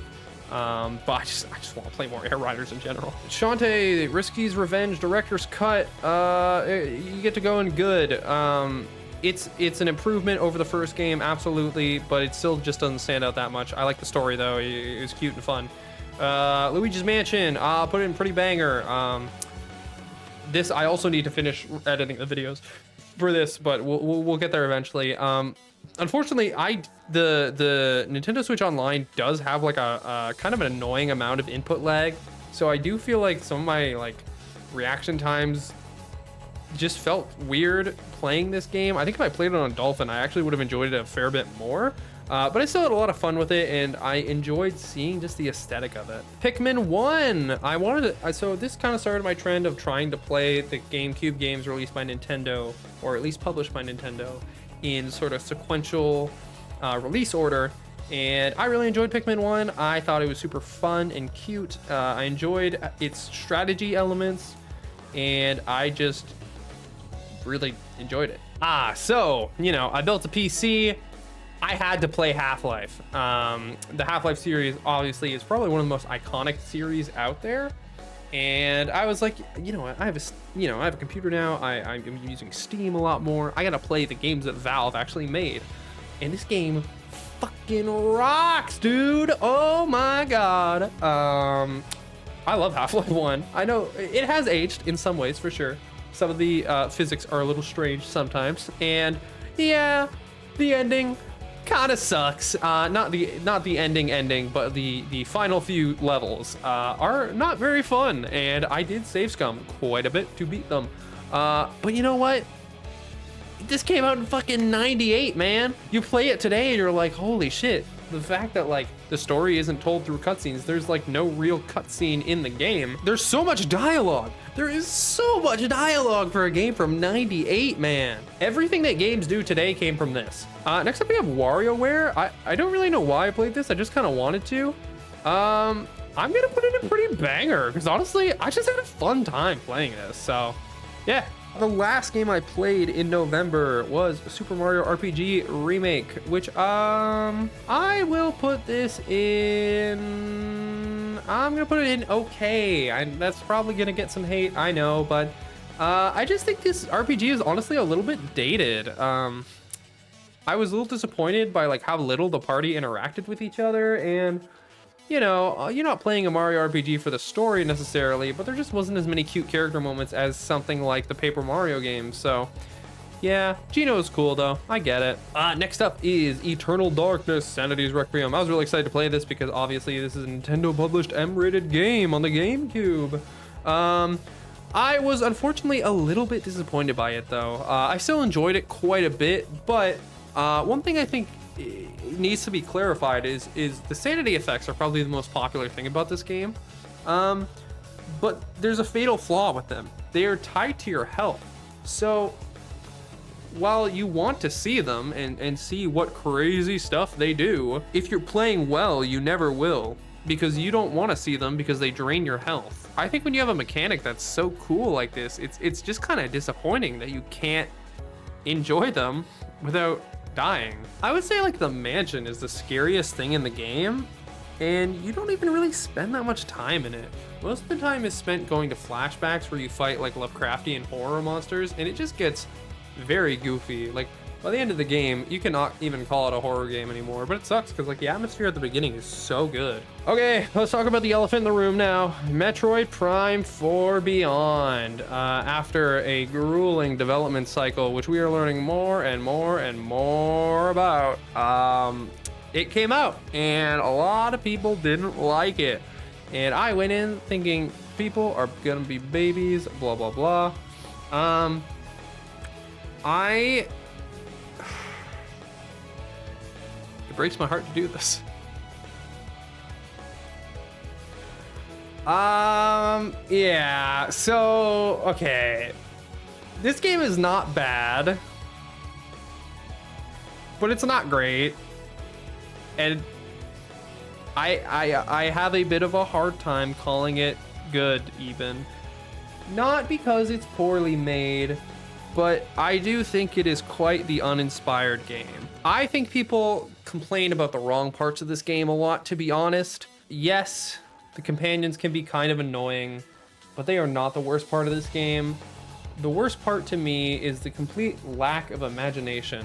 But I just want to play more Air Riders in general. Shantae, Risky's Revenge Director's Cut. You get to go in good. It's an improvement over the first game, absolutely, but it still just doesn't stand out that much. I like the story though; it was cute and fun. Luigi's Mansion, I'll put it in pretty banger. This I also need to finish editing the videos for this, but we'll get there eventually. Unfortunately, the Nintendo Switch Online does have like a kind of an annoying amount of input lag, so I do feel like some of my like reaction times just felt weird playing this game. I think if I played it on Dolphin, I actually would have enjoyed it a fair bit more. But I still had a lot of fun with it, and I enjoyed seeing just the aesthetic of it. Pikmin 1, I wanted to, so this kind of started my trend of trying to play the GameCube games released by Nintendo, or at least published by Nintendo, in sort of sequential release order. And I really enjoyed Pikmin 1. I thought it was super fun and cute. I enjoyed its strategy elements, and I just really enjoyed it. So, you know, I built a PC. I had to play Half-Life. The Half-Life series obviously is probably one of the most iconic series out there. And I was like, you know what, I have a computer now. I'm using Steam a lot more. I gotta play the games that Valve actually made. And this game fucking rocks, dude. Oh my God. I love Half-Life 1. I know it has aged in some ways for sure. Some of the physics are a little strange sometimes. And yeah, The ending kind of sucks. Not the ending, but the final few levels are not very fun, and I did save scum quite a bit to beat them. But you know what? This came out in fucking 98, man. You play it today and you're like, holy shit. The fact that like the story isn't told through cutscenes, there's like no real cutscene in the game. There's so much dialogue. There is so much dialogue for a game from 98, man. Everything that games do today came from this. Next up we have WarioWare. I don't really know why I played this. I just kind of wanted to. I'm gonna put it in pretty banger because honestly, I just had a fun time playing this. So yeah. The last game I played in November was Super Mario RPG Remake, which I will put this in, I'm gonna put it in okay. That's probably gonna get some hate, I know, but I just think this RPG is honestly a little bit dated. I was a little disappointed by like how little the party interacted with each other, and you know, you're not playing a Mario RPG for the story necessarily, but there just wasn't as many cute character moments as something like the Paper Mario games. So yeah, Geno is cool though, I get it. Next up is Eternal Darkness, Sanity's Requiem. I was really excited to play this because obviously this is a Nintendo published M-rated game on the GameCube. I was unfortunately a little bit disappointed by it though. I still enjoyed it quite a bit, but one thing I think needs to be clarified is the sanity effects are probably the most popular thing about this game, but there's a fatal flaw with them. They are tied to your health, so while you want to see them and see what crazy stuff they do, if you're playing well, you never will, because you don't want to see them because they drain your health. I think when you have a mechanic that's so cool like this, it's just kind of disappointing that you can't enjoy them without dying. I would say like the mansion is the scariest thing in the game, and you don't even really spend that much time in it. Most of the time is spent going to flashbacks where you fight like Lovecraftian horror monsters, and it just gets very goofy. Like by the end of the game, you cannot even call it a horror game anymore, but it sucks because like the atmosphere at the beginning is so good. Okay, let's talk about the elephant in the room now. Metroid Prime 4 Beyond. After a grueling development cycle, which we are learning more and more and more about, it came out and a lot of people didn't like it. And I went in thinking people are gonna be babies, blah, blah, blah. It breaks my heart to do this. Yeah, so, okay. This game is not bad, but it's not great. And I have a bit of a hard time calling it good even. Not because it's poorly made, but I do think it is quite the uninspired game. I think people complain about the wrong parts of this game a lot, to be honest. Yes, the companions can be kind of annoying, but they are not the worst part of this game. The worst part to me is the complete lack of imagination.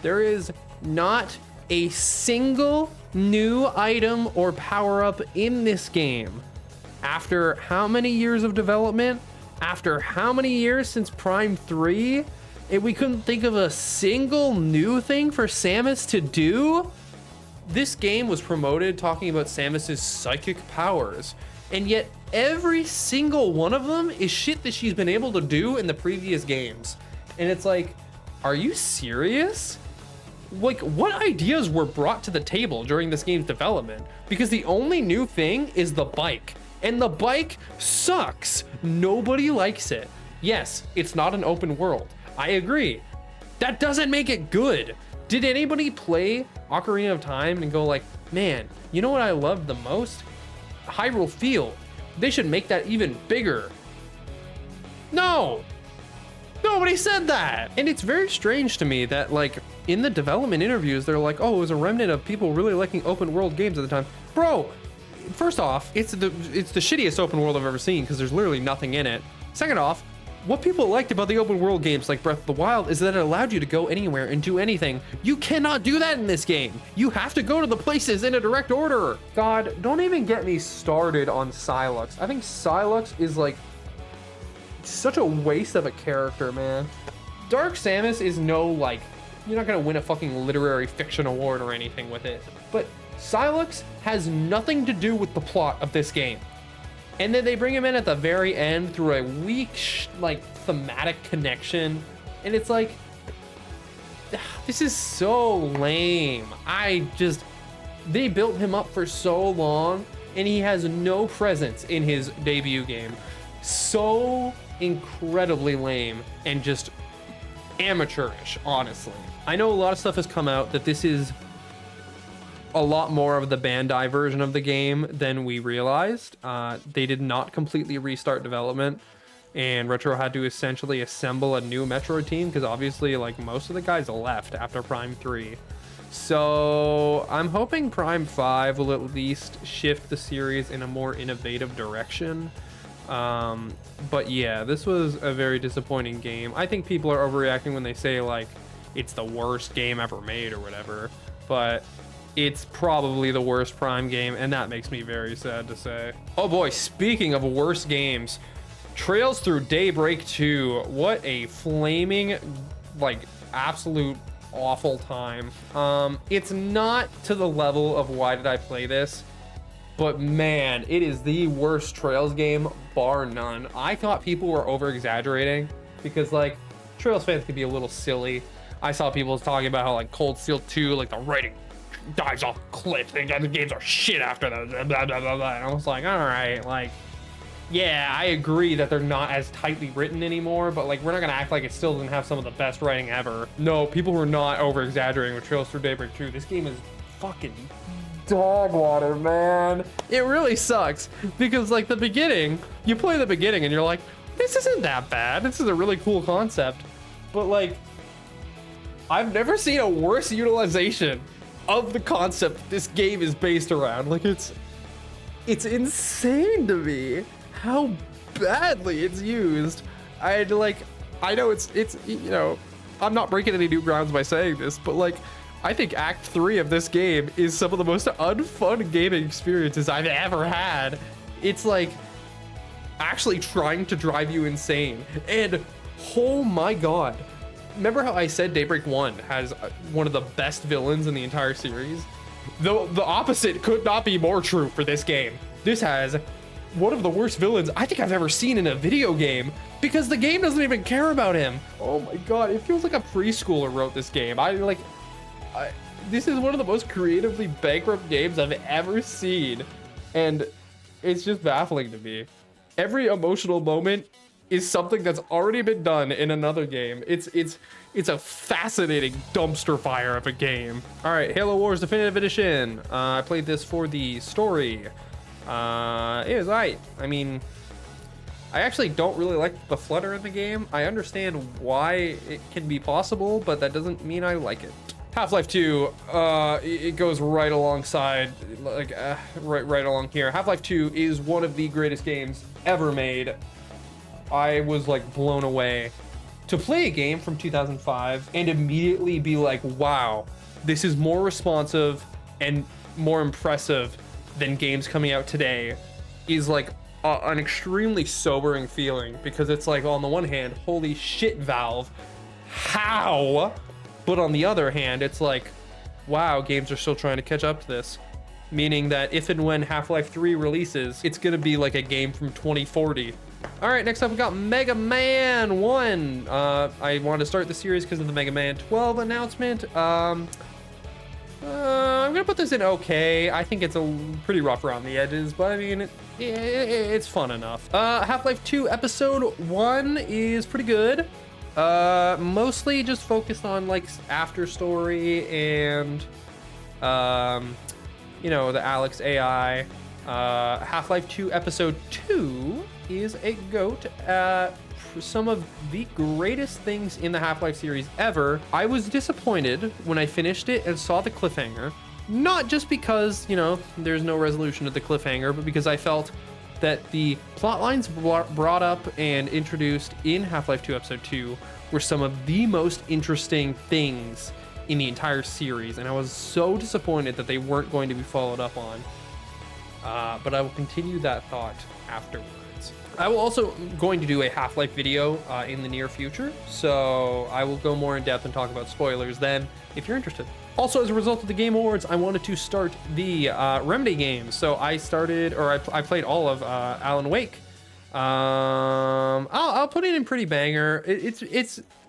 There is not a single new item or power-up in this game. After how many years of development? After how many years since Prime 3? And we couldn't think of a single new thing for Samus to do? This game was promoted talking about Samus's psychic powers, and yet every single one of them is shit that she's been able to do in the previous games. And it's like, are you serious? Like, what ideas were brought to the table during this game's development? Because the only new thing is the bike, and the bike sucks. Nobody likes it. Yes, it's not an open world. I agree. That doesn't make it good. Did anybody play Ocarina of Time and go like, man, you know what I loved the most? Hyrule Field. They should make that even bigger. No, nobody said that. And it's very strange to me that like in the development interviews, they're like, oh, it was a remnant of people really liking open world games at the time. Bro, first off, it's the shittiest open world I've ever seen because there's literally nothing in it. Second off, what people liked about the open world games like Breath of the Wild is that it allowed you to go anywhere and do anything. You cannot do that in this game. You have to go to the places in a direct order. God, don't even get me started on Sylux. I think Sylux is like such a waste of a character, man. Dark Samus is no like you're not gonna win a fucking literary fiction award or anything with it. But Silex has nothing to do with the plot of this game. And then they bring him in at the very end through a weak, like, thematic connection. And it's like, this is so lame. They built him up for so long, and he has no presence in his debut game. So incredibly lame and just amateurish, honestly. I know a lot of stuff has come out that this is a lot more of the Bandai version of the game than we realized. They did not completely restart development, and Retro had to essentially assemble a new Metroid team because obviously, like, most of the guys left after Prime 3. So I'm hoping Prime 5 will at least shift the series in a more innovative direction. But yeah, this was a very disappointing game. I think people are overreacting when they say, like, it's the worst game ever made or whatever, but it's probably the worst Prime game, and that makes me very sad to say. Oh boy, speaking of worst games, Trails Through Daybreak 2. What a flaming, like, absolute awful time. It's not to the level of Why Did I Play This, but man, it is the worst Trails game, bar none. I thought people were over exaggerating because, like, Trails fans can be a little silly. I saw people talking about how, like, Cold Steel 2, like, the writing dives off a cliff, and the games are shit after that, blah, blah, blah, blah. And I was like, all right, like, yeah, I agree that they're not as tightly written anymore, but, like, we're not gonna act like it still doesn't have some of the best writing ever. No, people were not over exaggerating with Trails Through Daybreak 2. This game is fucking dog water, man. It really sucks because, like, the beginning, you play the beginning and you're like, this isn't that bad. This is a really cool concept. But, like, I've never seen a worse utilization of the concept this game is based around. Like, it's insane to me how badly it's used. I know it's you know, I'm not breaking any new grounds by saying this, but, like, I think Act 3 of this game is some of the most unfun gaming experiences I've ever had. It's like actually trying to drive you insane. And oh my god, remember how I said Daybreak 1 has one of the best villains in the entire series? The opposite could not be more true for this game. This has one of the worst villains I think I've ever seen in a video game because the game doesn't even care about him. Oh my god, it feels like a preschooler wrote this game. This is one of the most creatively bankrupt games I've ever seen, and it's just baffling to me. Every emotional moment is something that's already been done in another game. It's a fascinating dumpster fire of a game. All right, Halo Wars Definitive Edition. I played this for the story. It was alright. I mean, I actually don't really like the flutter in the game. I understand why it can be possible, but that doesn't mean I like it. Half-Life 2, it goes right alongside, like, right along here. Half-Life 2 is one of the greatest games ever made. I was, like, blown away. To play a game from 2005 and immediately be like, wow, this is more responsive and more impressive than games coming out today is, like, an extremely sobering feeling, because it's like, on the one hand, holy shit, Valve, how? But on the other hand, it's like, wow, games are still trying to catch up to this. Meaning that if and when Half-Life 3 releases, it's gonna be like a game from 2040. All right, next up we got Mega Man 1. I wanted to start the series because of the Mega Man 12 announcement. I'm gonna put this in okay. I think it's a pretty rough around the edges, but I mean, it's fun enough. Half-Life 2 Episode 1 is pretty good. Mostly just focused on, like, after story and, you know, the Alex AI. Half-Life 2 Episode 2 is a GOAT. Some of the greatest things in the Half-Life series ever. I was disappointed when I finished it and saw the cliffhanger. Not just because, you know, there's no resolution to the cliffhanger, but because I felt that the plot lines brought up and introduced in Half-Life 2 Episode 2 were some of the most interesting things in the entire series, and I was so disappointed that they weren't going to be followed up on. But I will continue that thought afterwards. complaints. I will also going to do a Half-Life video in the near future, so I will go more in depth and talk about spoilers then, if you're interested. Also, as a result of the Game Awards, I wanted to start the Remedy games. So I started, or I played all of Alan Wake. I'll put it in pretty banger.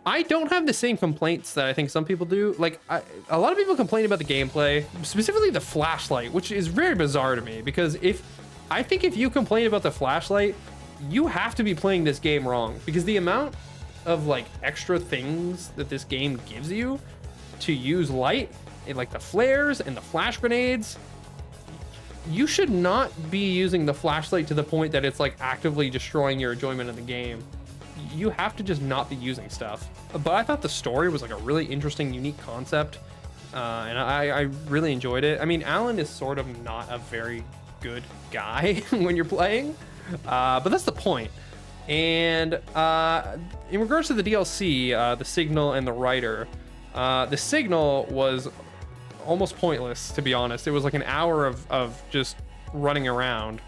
I don't have the same complaints that I think some people do. Like, a lot of people complain about the gameplay, specifically the flashlight, which is very bizarre to me, because I think if you complain about the flashlight, you have to be playing this game wrong, because the amount of like extra things that this game gives you to use light, and like the flares and the flash grenades, you should not be using the flashlight to the point that it's like actively destroying your enjoyment of the game. You have to just not be using stuff. But I thought the story was like a really interesting, unique concept, and I really enjoyed it. I mean, Alan is sort of not a very good guy when you're playing, but that's the point. And in regards to the DLC, the Signal and the Writer, the Signal was almost pointless, to be honest. It was like an hour of just running around.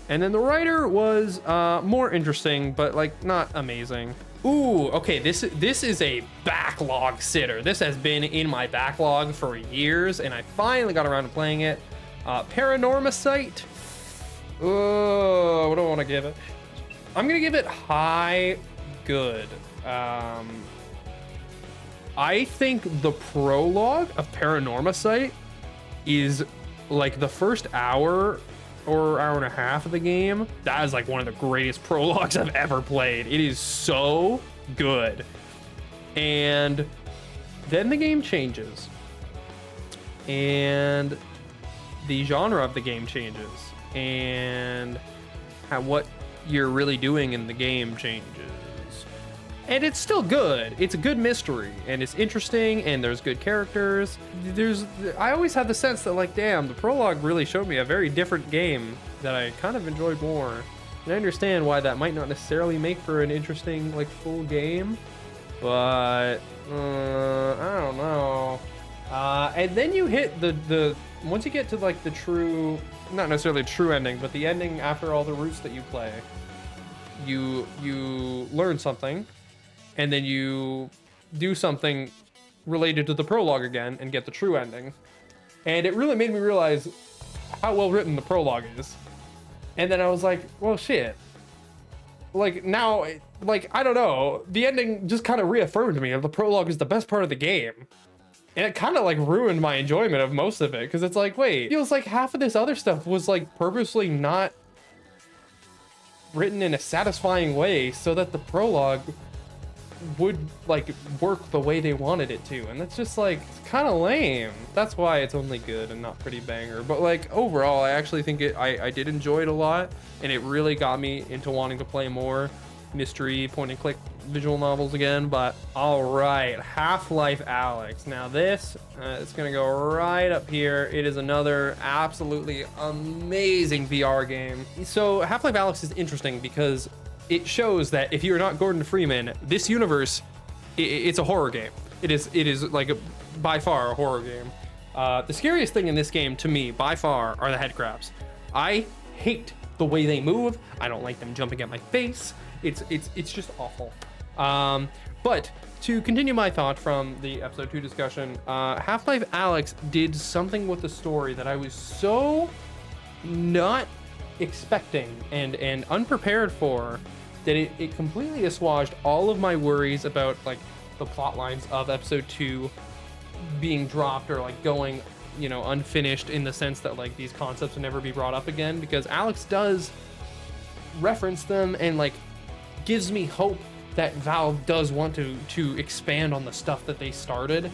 And then the Writer was more interesting, but like not amazing. Ooh, okay, this is a backlog sitter. This has been in my backlog for years, and I finally got around to playing it. Paranormasight. Oh, what do I want to give it? I'm gonna give it high good. I think the prologue of Paranormasight is like the first hour or hour and a half of the game. That is like one of the greatest prologues I've ever played. It is so good. And then the game changes, and the genre of the game changes, and what you're really doing in the game changes. And it's still good. It's a good mystery, and it's interesting, and there's good characters. I always have the sense that, like, damn, the prologue really showed me a very different game that I kind of enjoyed more. And I understand why that might not necessarily make for an interesting, like, full game, but I don't know. And then you hit the once you get to like the true, not necessarily true ending, but the ending after all the routes that you play, you learn something, and then you do something related to the prologue again and get the true ending. And it really made me realize how well written the prologue is. And then I was like, well, shit. Like now, like, I don't know, the ending just kind of reaffirmed me that the prologue is the best part of the game. And it kind of like ruined my enjoyment of most of it, because it's like, wait, it feels like half of this other stuff was like purposely not written in a satisfying way so that the prologue would like work the way they wanted it to, and that's just like, it's kind of lame. That's why it's only good and not pretty banger. But like overall, I actually think I did enjoy it a lot, and it really got me into wanting to play more mystery point and click visual novels again. But all right, Half-Life Alyx. Now this it's gonna go right up here. It is another absolutely amazing VR game. So Half-Life Alyx is interesting because it shows that if you're not Gordon Freeman, this universe, it's a horror game. It is like by far a horror game. The scariest thing in this game to me by far are the head crabs. I hate the way they move. I don't like them jumping at my face. It's just awful. But to continue my thought from the episode 2 discussion, Half-Life Alyx did something with the story that I was so not expecting and unprepared for, that it completely assuaged all of my worries about like the plot lines of episode 2 being dropped or like going, you know, unfinished, in the sense that like these concepts will never be brought up again, because Alyx does reference them and like gives me hope that Valve does want to expand on the stuff that they started,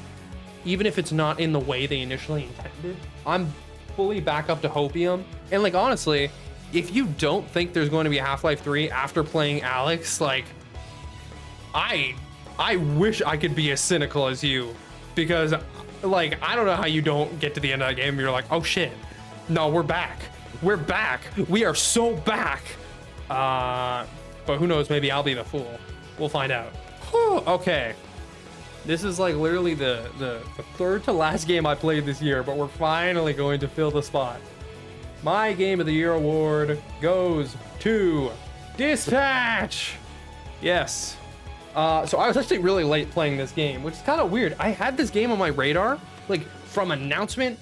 even if it's not in the way they initially intended. I'm fully back up to hopium, and like honestly, if you don't think there's going to be a Half-Life 3 after playing Alyx, like I wish I could be as cynical as you, because like I don't know how you don't get to the end of the game and you're like, oh shit, no, we're back, we are so back. But who knows, maybe I'll be the fool. We'll find out. Whew, okay, this is like literally the third to last game I played this year, but we're finally going to fill the spot. My Game of the Year award goes to Dispatch! Yes. So I was actually really late playing this game, which is kind of weird. I had this game on my radar, like from announcement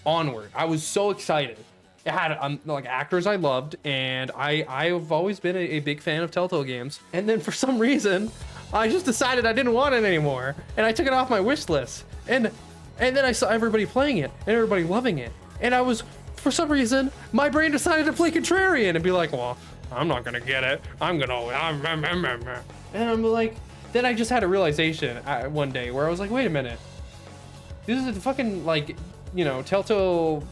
onward. I was so excited. It had like actors I loved, and I've always been a big fan of Telltale games. And then for some reason, I just decided I didn't want it anymore, and I took it off my wish list. And then I saw everybody playing it and everybody loving it, and I was, for some reason, my brain decided to play contrarian and be like, well, I'm not gonna get it. And I'm like, then I just had a realization one day where I was like, wait a minute. This is the fucking, like, you know, Telltale,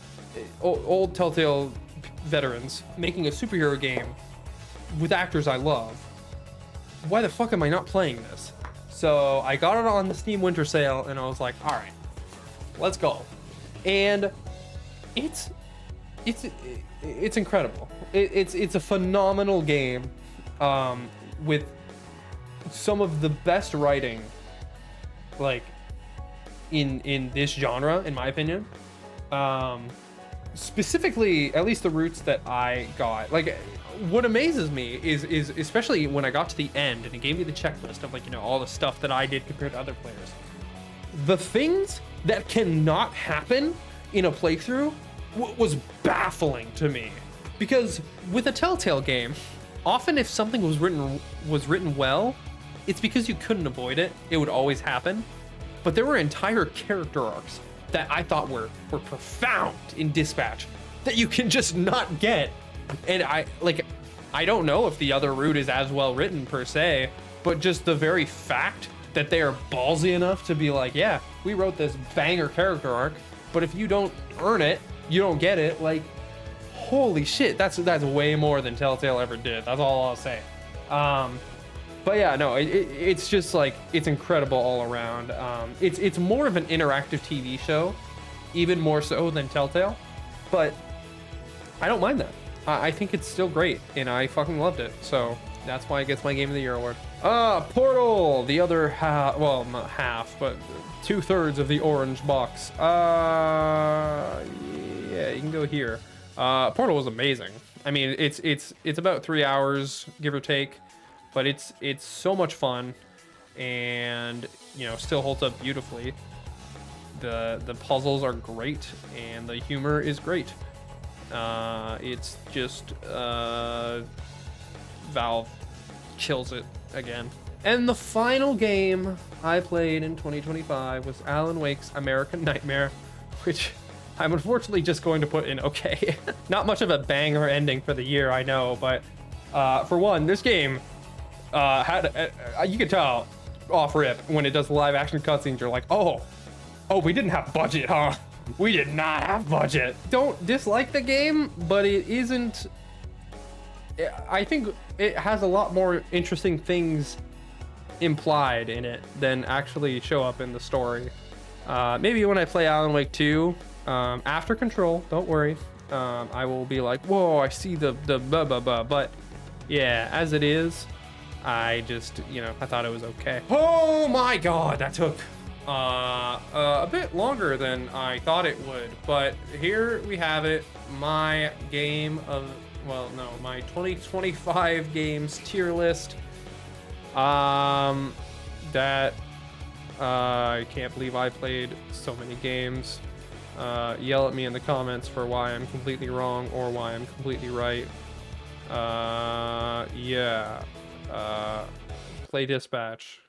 old Telltale veterans making a superhero game with actors I love. Why the fuck am I not playing this? So I got it on the Steam Winter Sale, and I was like, all right, let's go. And it's incredible. It's a phenomenal game, with some of the best writing, like, in this genre, in my opinion. Specifically, at least the routes that I got. Like, what amazes me is especially when I got to the end and it gave me the checklist of, like, you know, all the stuff that I did compared to other players. The things that cannot happen in a playthrough was baffling to me. Because with a Telltale game, often if something was written well, it's because you couldn't avoid it. It would always happen. But there were entire character arcs that I thought were profound in Dispatch that you can just not get. And I don't know if the other route is as well written per se, but just the very fact that they are ballsy enough to be like, yeah, we wrote this banger character arc, but if you don't earn it, you don't get it. Like, holy shit, that's way more than Telltale ever did. That's all I'll say. But yeah, no, it's just like, it's incredible all around. It's more of an interactive TV show, even more so than Telltale, but I don't mind that. I think it's still great, and I fucking loved it. So that's why it gets my Game of the Year award. Portal, the other half, well, not half, but 2/3 of the orange box. Yeah, you can go here. Portal was amazing. I mean, it's about 3 hours, give or take. But it's so much fun, and, you know, still holds up beautifully. The puzzles are great, and the humor is great. It's just Valve kills it again. And the final game I played in 2025 was Alan Wake's American Nightmare, which I'm unfortunately just going to put in okay. Not much of a banger ending for the year, I know, but for one, this game had you can tell off rip when it does live action cutscenes. You're like, oh, we didn't have budget, huh? We did not have budget. Don't dislike the game, but it isn't. I think it has a lot more interesting things implied in it than actually show up in the story. Maybe when I play Alan Wake 2, after Control, don't worry, I will be like, whoa, I see the blah blah blah. But yeah, as it is, I just, you know, I thought it was okay. Oh my god, that took a bit longer than I thought it would, but here we have it. My game of, well, no, my 2025 games tier list. I can't believe I played so many games. Yell at me in the comments for why I'm completely wrong or why I'm completely right. Yeah. Play Dispatch.